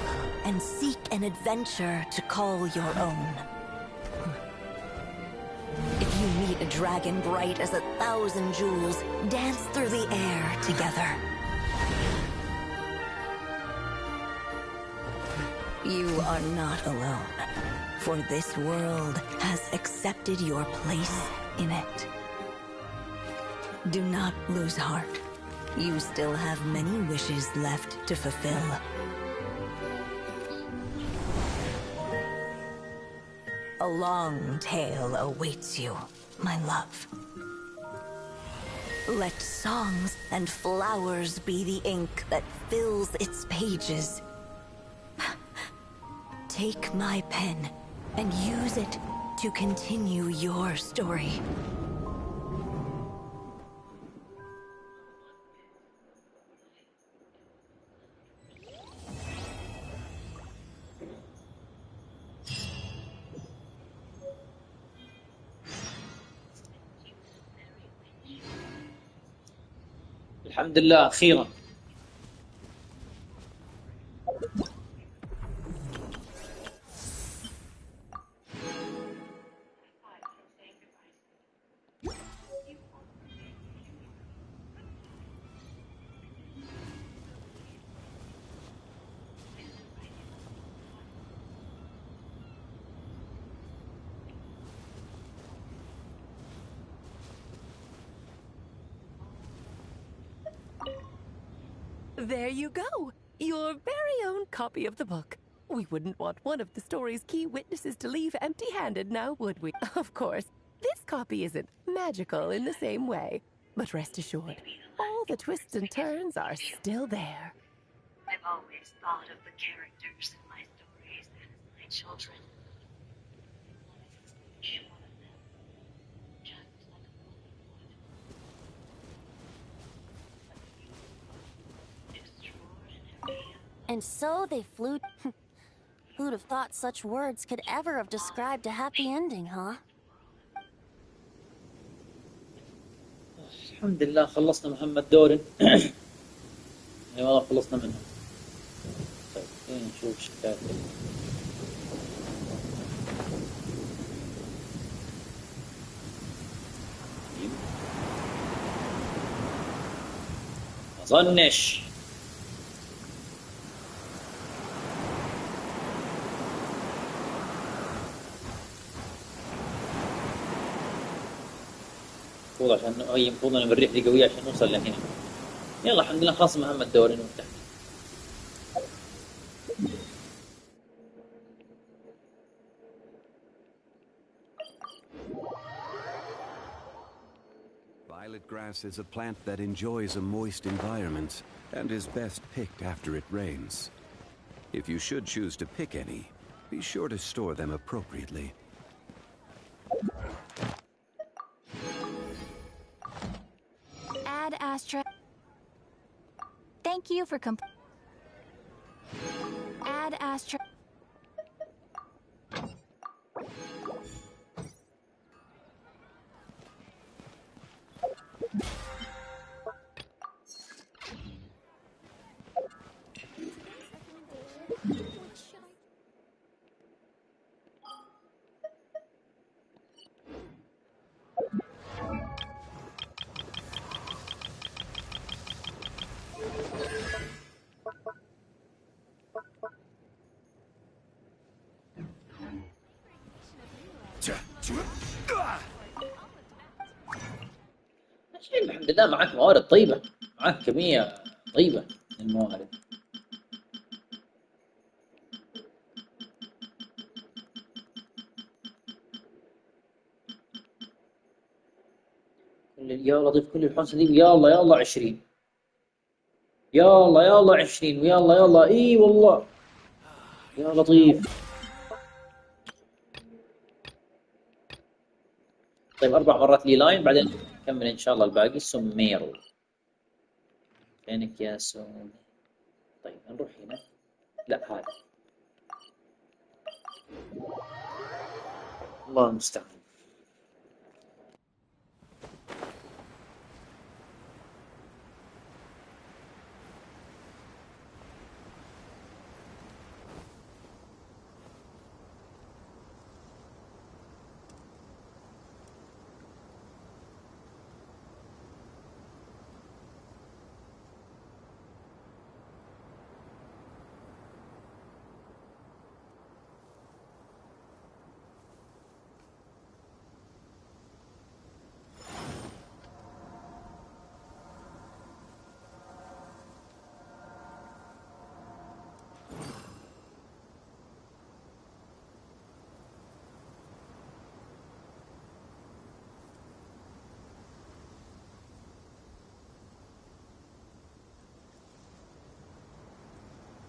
and seek an adventure to call your own. If you meet a dragon bright as 1,000 jewels, dance through the air together. You are not alone, for this world has accepted your place in it. Do not lose heart. You still have many wishes left to fulfill. A long tale awaits you, my love. Let songs and flowers be the ink that fills its pages. Take my pen and use it to continue your story. الحمد لله أخيرا. There you go! Your very own copy of the book. We wouldn't want one of the story's key witnesses to leave empty-handed now, would we? Of course, this copy isn't magical in the same way. But rest assured, all the twists and turns are still there. I've always thought of the characters in my stories as my children. Each one of them, just like a mother would. Extraordinary. And so they flew. Who'd have thought such words could ever have described a happy ending, huh? الحمد لله خلصنا مهمة دورين. اي والله خلصنا منها. طيب خلينا نشوف شكاية. أظنش. عشان هي المفروض ان بالريح دي قويه عشان نوصل لهنا. يلا الحمد لله خلاص مهمة دورين وانتهت. Violet grass is a plant that enjoys a moist environment and is best picked after it rains. If you should choose to pick any, be sure to store them appropriately. Ad Astra. Thank you for Ad Astra. الحمد لله معك موارد طيبة، معك كمية طيبة من الموارد. يا لطيف كل الحوسة دي يلا يلا 20 يلا يلا 20 ويلا يلا اي والله يا لطيف. طيب 4 مرات لي لاين بعدين نكمل ان شاء الله الباقي. سميرو فينك يا سوم؟ طيب نروح هنا. لا هذا الله المستعان.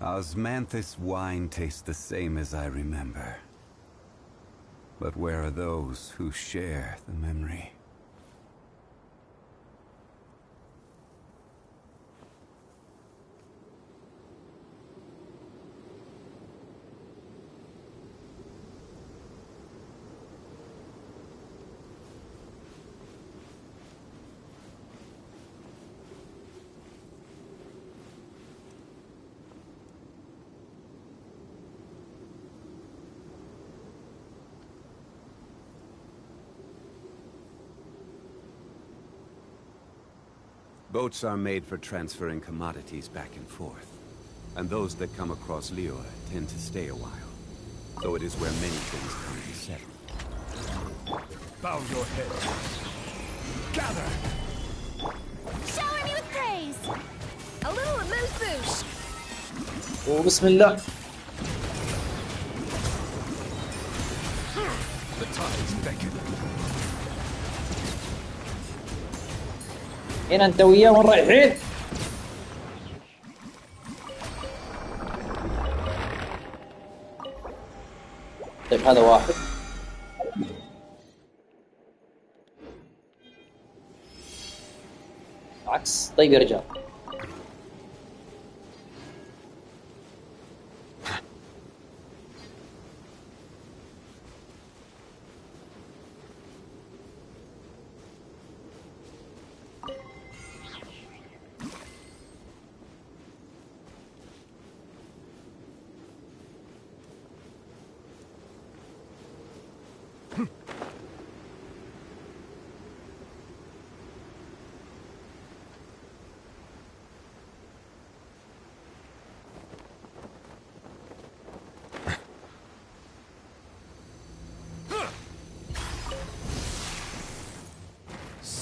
Osmanthus wine tastes the same as I remember. But where are those who share the memory? Boats are made for transferring commodities back and forth. And those that come across Lior tend to stay a while. So it is where many things come to settle. Bow your head. Gather! Shower me with praise! A little amuse bouche! وبسم الله. The tides beckon. هنا انت وياه وين رايحين؟ طيب هذا واحد. عكس. طيب يا رجال.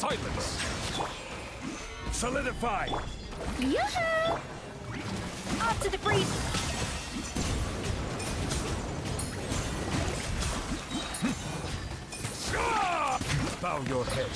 Silence! Solidify! Yoo-hoo! Off to the breeze! Bow your head.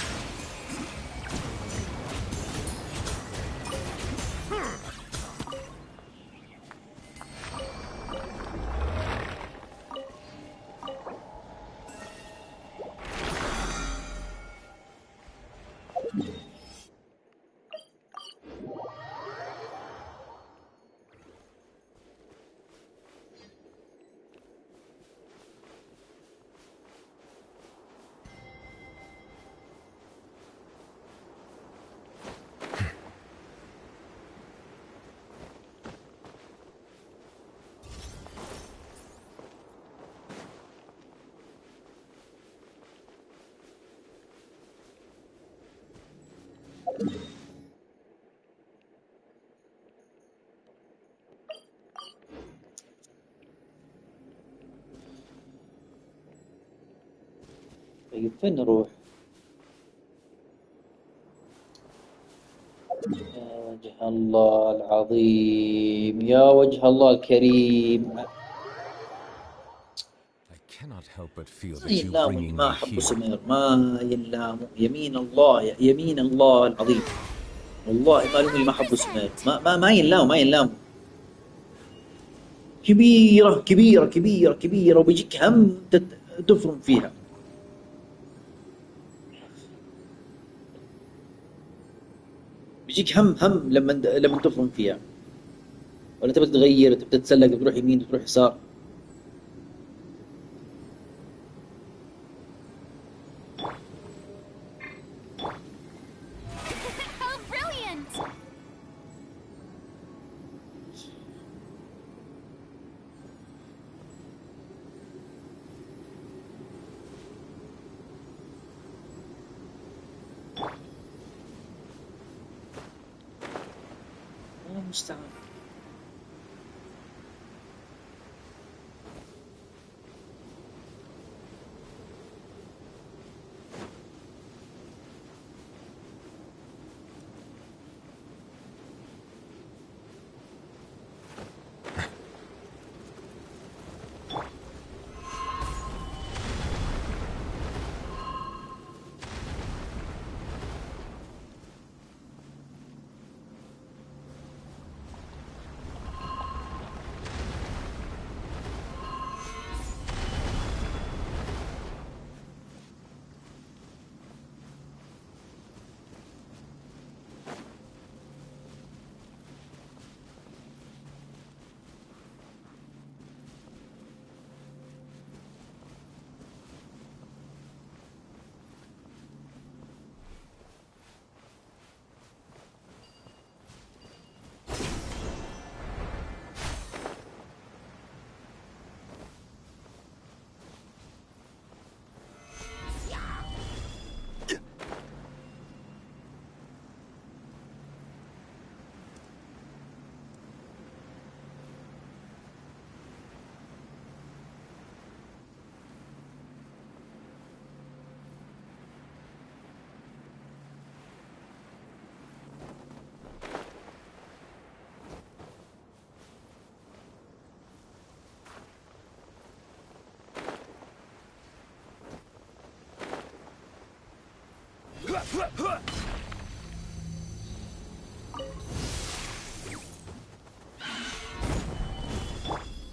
طيب فين نروح؟ يا وجه الله العظيم، يا وجه الله الكريم. ما يلاموا ما حبوا سمير، ما يلاموا. يمين الله، يمين الله العظيم، والله ما لهم اللي ما حبوا سمير. ما يلاموا. كبيرة كبيرة كبيرة كبيرة، وبيجيك هم تفرم فيها. بيجيك هم لما تفرم فيها، ولا تبي تغير، تبي تتسلق، تروح يمين تروح يسار. المستعان.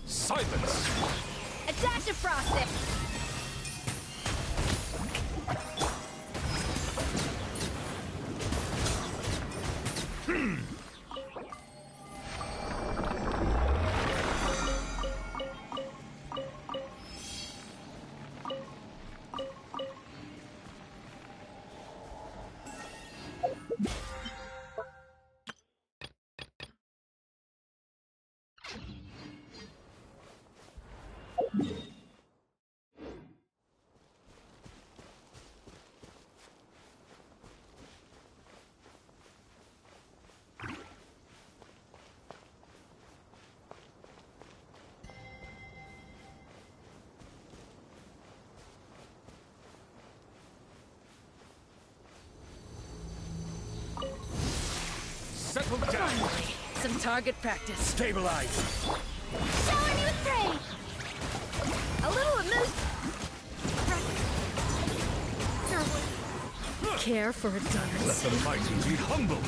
Silence! A dash of frosting! Settle down! Finally, some target practice. Stabilize! Shower me with praise! A little amuse... Care for endurance. Let the mighty be humbled!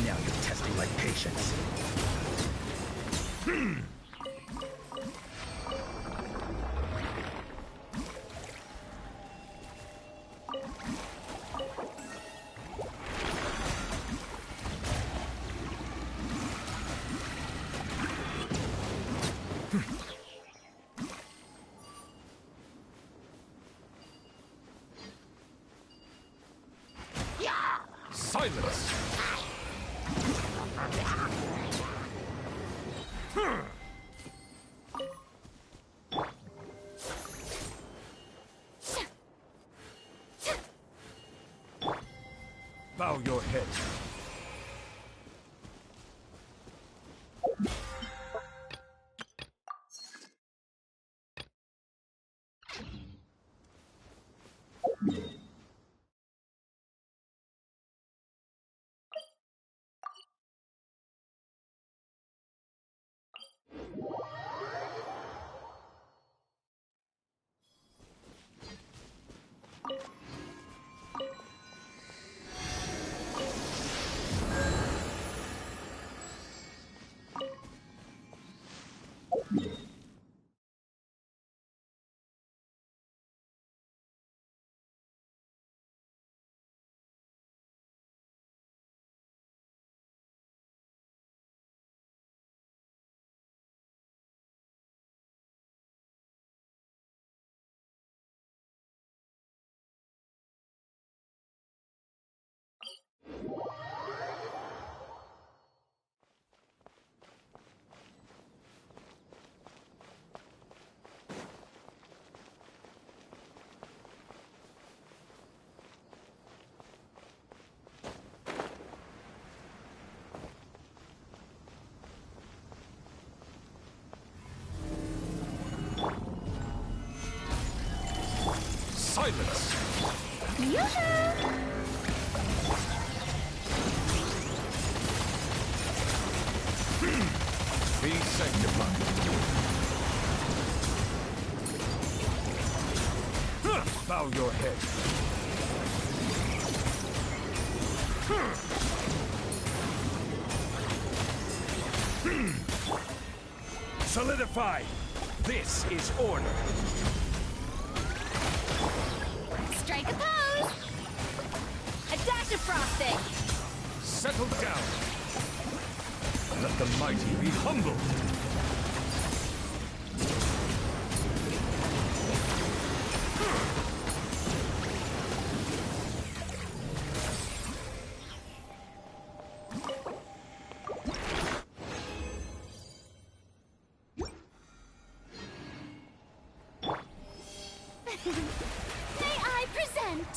Now you're testing my patience. Silence! Bow your head. Silence! Be sanctified. Bow your head. Solidify! This is order! Strike a pose! A dash of frosting! Settle down! Let the mighty be humbled! May I present?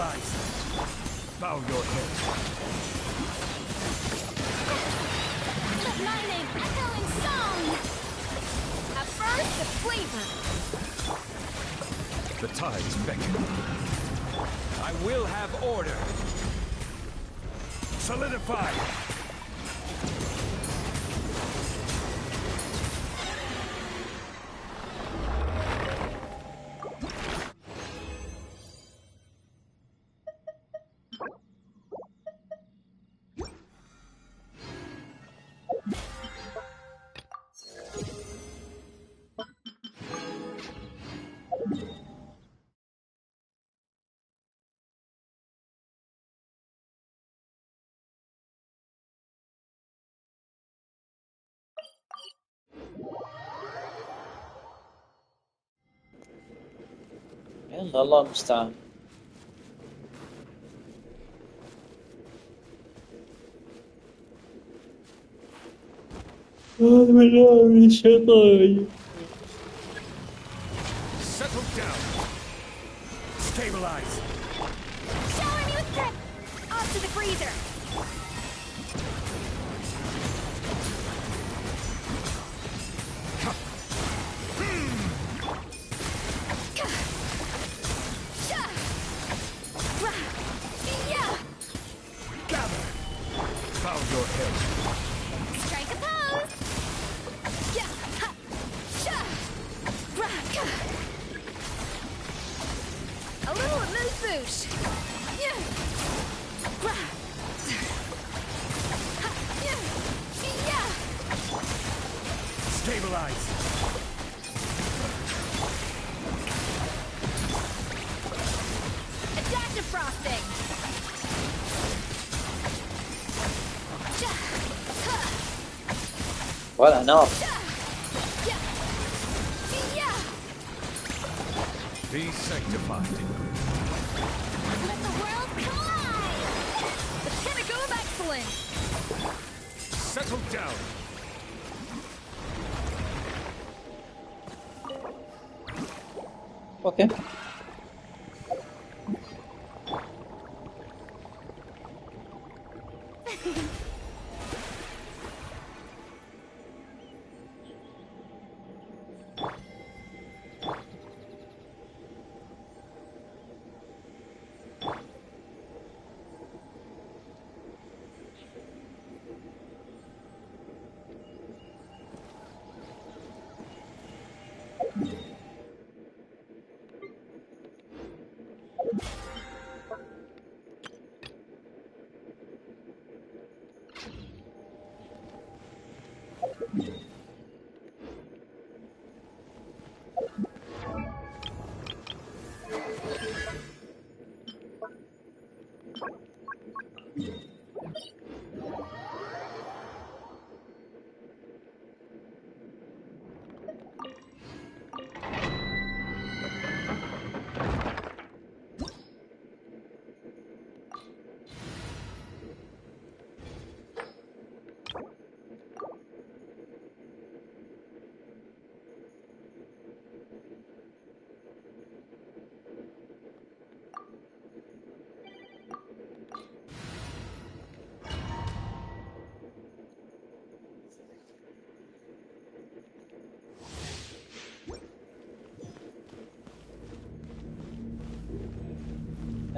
Stabilize. Bow your head. Let my name echo in song! At first, the flavor. The tides beckon. I will have order. Solidify. يلا الله المستعان. أعوذ بالله من الشيطان. Settle down. Stabilize. Shower me with grip! Off to the freezer! Gather. Bow your head. Strike a pose! A little amuse-bouche! Stabilize. Adaptive frosting! ولا نار. Be sanctified. Let the world collide! The pinnacle of excellence! Settle down. اوكي.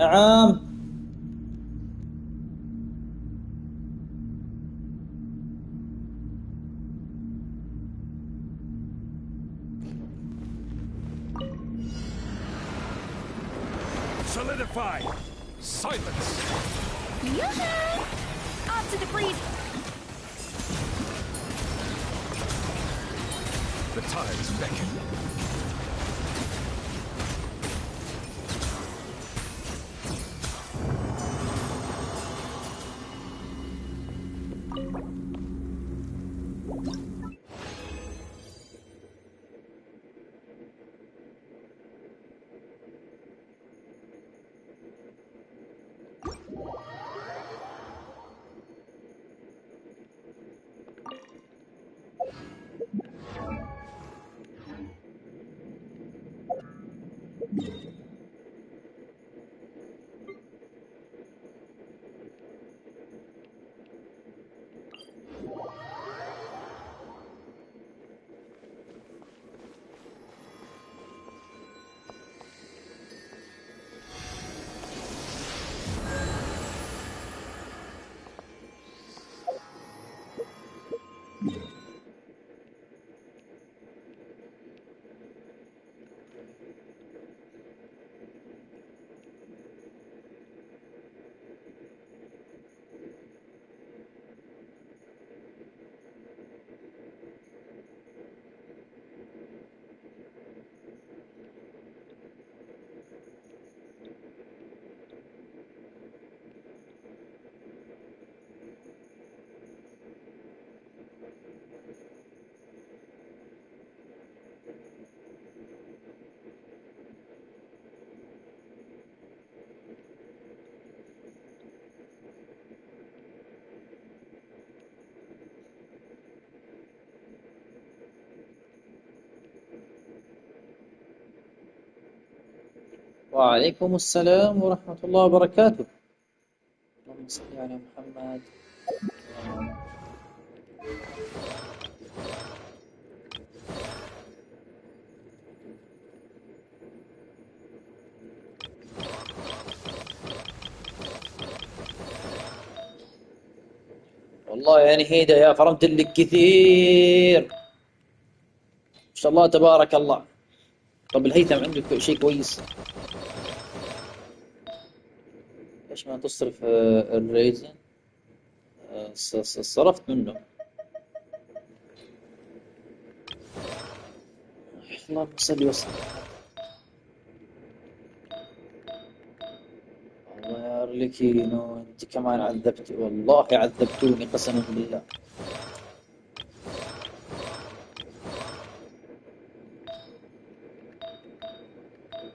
نعم. Solidify. Silence. Yoo-hoo! Off to the freezer! The tides beckon. وعليكم السلام ورحمة الله وبركاته. اللهم صل على محمد. والله يعني هيدا يا فرمت لك كثير ما شاء الله تبارك الله. طب الهيثم عندك شيء كويس، ليش ما تصرف الريزن؟ صرفت منه. اللهم صل وسلم. الله يا ارلكينو انت كمان عذبتي، والله عذبتوني قسما بالله.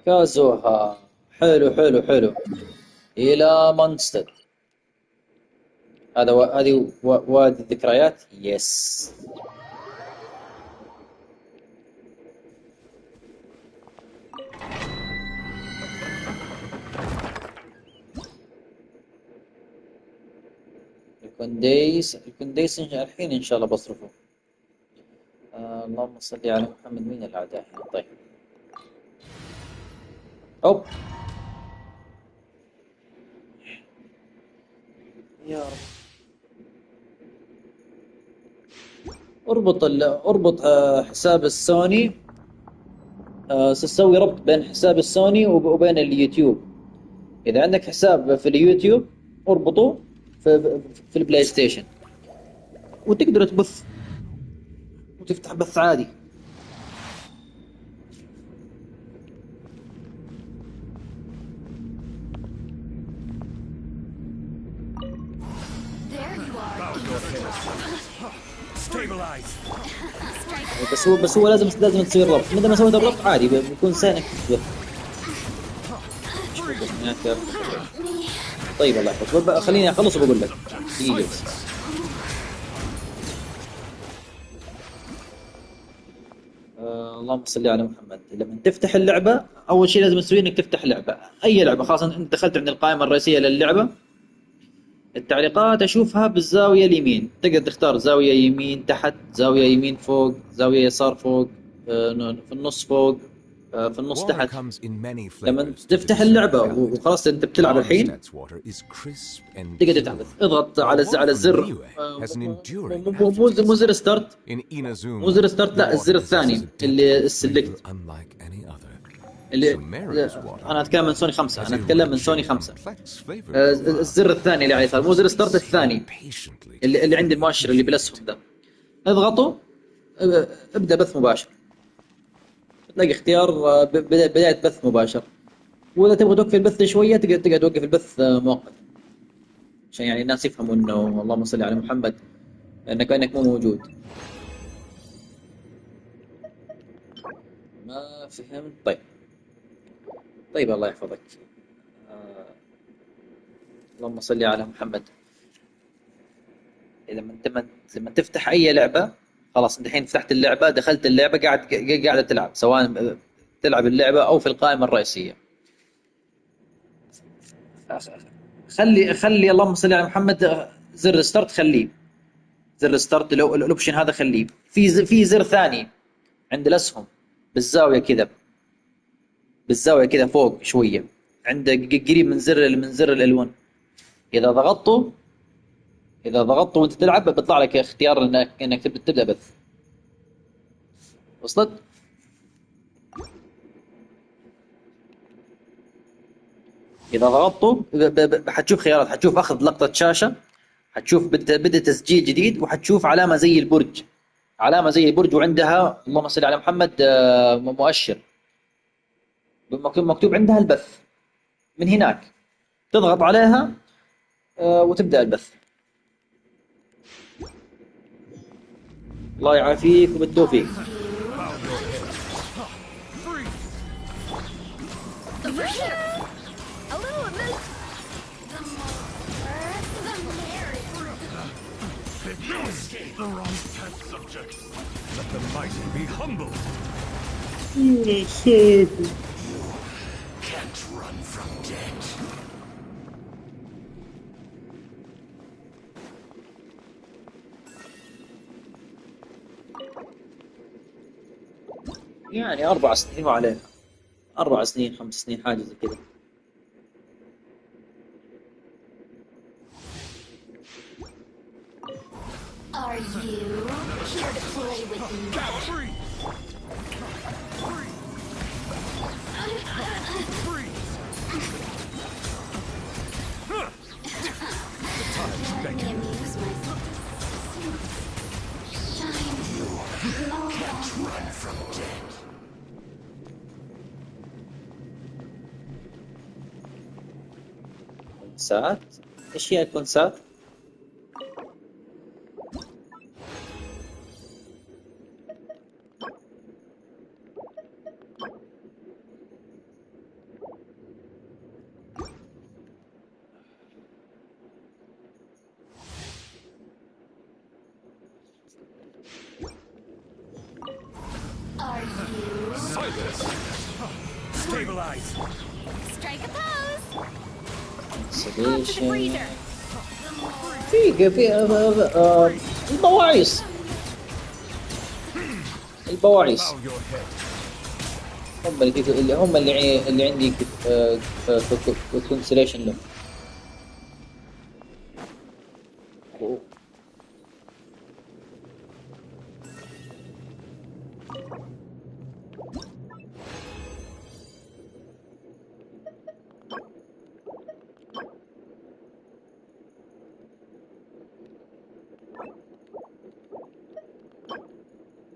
كازوها حلو حلو حلو إلى مانستد. هذه وادي الذكريات. يس. الكنديس الحين إن شاء الله بصرفه. اللهم صل على محمد. مين الأعداء؟ طيب أوب يا رب. اربط حساب السوني. تسوي ربط بين حساب السوني وبين اليوتيوب. إذا عندك حساب في اليوتيوب اربطه في البلاي ستيشن وتقدر تبث وتفتح بث عادي. بس هو لازم تسوي الربط. متى ما سويت الربط عادي بيكون سهل انك تثبت. طيب الله يحفظك. خليني اخلص وبقول لك دقيقة بس. اللهم صل على محمد. لما تفتح اللعبة أول شيء لازم تسويه إنك تفتح لعبة، أي لعبة، خاصة أنت دخلت عند القائمة الرئيسية للعبة. التعليقات أشوفها بالزاوية اليمين، تقدر تختار زاوية يمين تحت، زاوية يمين فوق، زاوية يسار فوق، في النص فوق، في النص تحت. لما تفتح اللعبة وخلاص أنت بتلعب الحين تقدر تحدث. اضغط على الزر، مو زر ستارت، مو زر ستارت، لا الزر الثاني اللي السلكت. اللي انا اتكلم من سوني 5، انا اتكلم من سوني 5. الزر الثاني اللي على اليسار، مو زر ستارت، الثاني اللي عند المؤشر اللي بالاسهم ده. اضغطه، ابدا بث مباشر. تلاقي اختيار بداية بث مباشر. واذا تبغى توقف البث شويه تقدر توقف البث مؤقت، عشان يعني الناس يفهموا انه اللهم صل على محمد انك مو موجود. ما فهمت. طيب الله يحفظك. اللهم صل على محمد. لما تفتح اي لعبه، خلاص انت الحين فتحت اللعبه، دخلت اللعبه، قاعده تلعب، سواء تلعب اللعبه او في القائمه الرئيسيه. خلي اللهم صل على محمد زر ستارت، خليه زر ستارت. الاوبشن هذا خليه. في زر ثاني عند الاسهم بالزاويه كذا فوق شويه، عند قريب من زر الالوان. اذا ضغطته وانت تلعب بيطلع لك اختيار انك تبدا بث. وصلت؟ إذا ضغطته حتشوف خيارات، حتشوف أخذ لقطة شاشة، حتشوف بدء تسجيل جديد، وحتشوف علامة زي البرج، وعندها اللهم صل على محمد مؤشر مكتوب عندها البث. من هناك تضغط عليها وتبدأ البث. الله يعافيك وبالتوفيق. The wrong test subjects. Let the mighty be humble. Can't يعني 4 سنين وعليها 4 سنين 5 سنين حاجة زي كذا. Are you here to play with me? كونسات؟ ايش هي الكونسات؟ Are you? Silence! Stabilize! Strike a pose! سليشن في البواعيص. البواعيص هم اللي عندي كونسليشن له.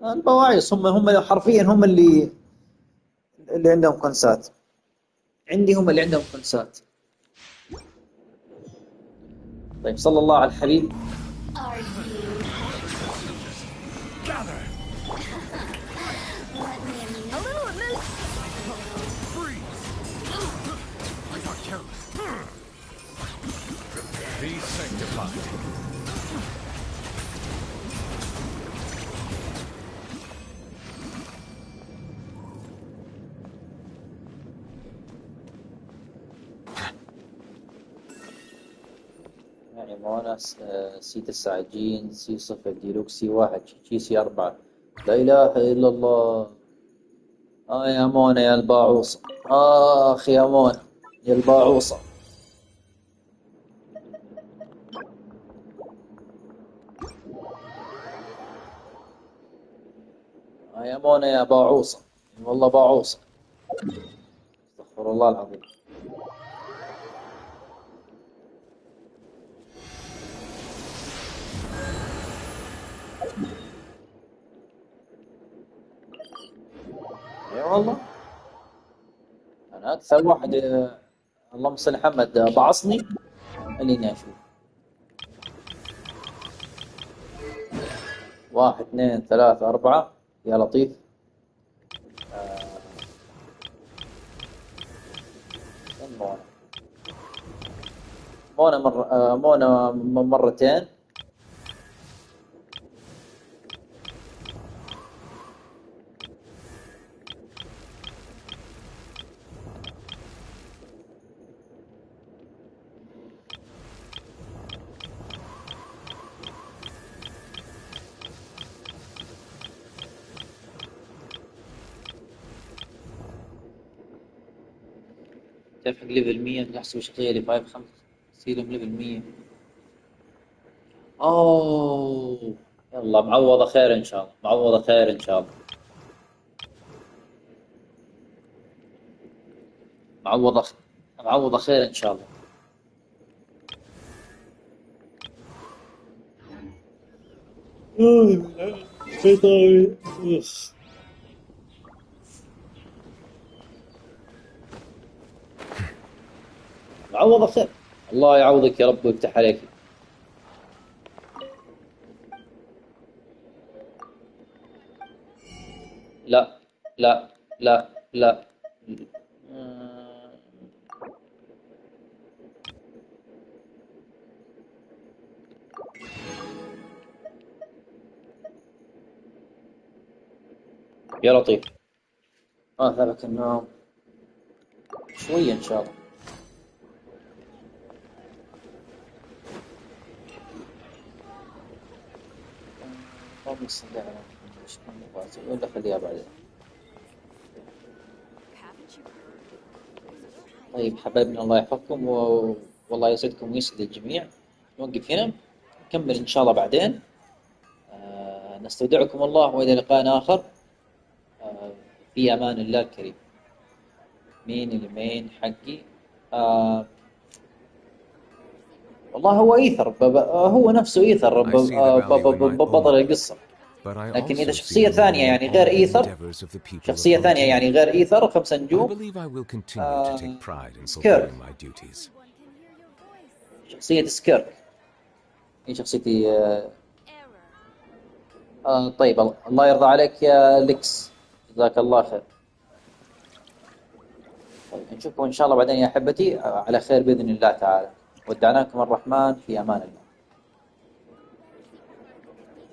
البواعيص هم حرفيا هم اللي عندهم كونسات. عندي هم اللي عندهم كونسات. طيب صلى الله على الحبيب. Be sanctified. يعني مونا C9 جين C0 ديلوكس C1 C4. لا إله إلا الله. يا مونا يا الباعوصة. أخي يا مونا يا الباعوصة. يا مونا يا باعوصة. والله باعوصة. استغفر الله العظيم. اي والله انا اكثر واحد اللهم صل محمد بعصني. خليني اشوف 1 2 3 4 يا لطيف. مونا مرتين. تلحق ليفل 100 تحسب شخصية ل 5 سيلم ليفل 100. اوه يلا معوضة خير ان شاء الله. معوضة خير ان شاء الله. معوضة خير ان شاء الله. معوضة خير. الله يعوضك يا رب ويفتح عليك. لا لا لا لا. يا لطيف. ثبت النوم. شوية إن شاء الله. اللهم صل على محمد ولا خليها بعدين. طيب حبايبنا الله يحفظكم والله يسعدكم ويسعد الجميع. نوقف هنا نكمل إن شاء الله بعدين. نستودعكم الله وإلى لقاء آخر. في أمان الله الكريم. مين المين حقي؟ والله هو إيثر، هو نفسه إيثر بطل القصة. لكن إذا شخصية ثانية يعني غير إيثر، شخصية ثانية يعني غير إيثر 5 نجوم. سكيرك، شخصية سكيرك هي شخصيتي. طيب الله يرضى عليك يا ليكس، جزاك الله خير. طيب نشوفكم إن شاء الله بعدين يا أحبتي على خير بإذن الله تعالى. ودعناكم الرحمن في أمان الله.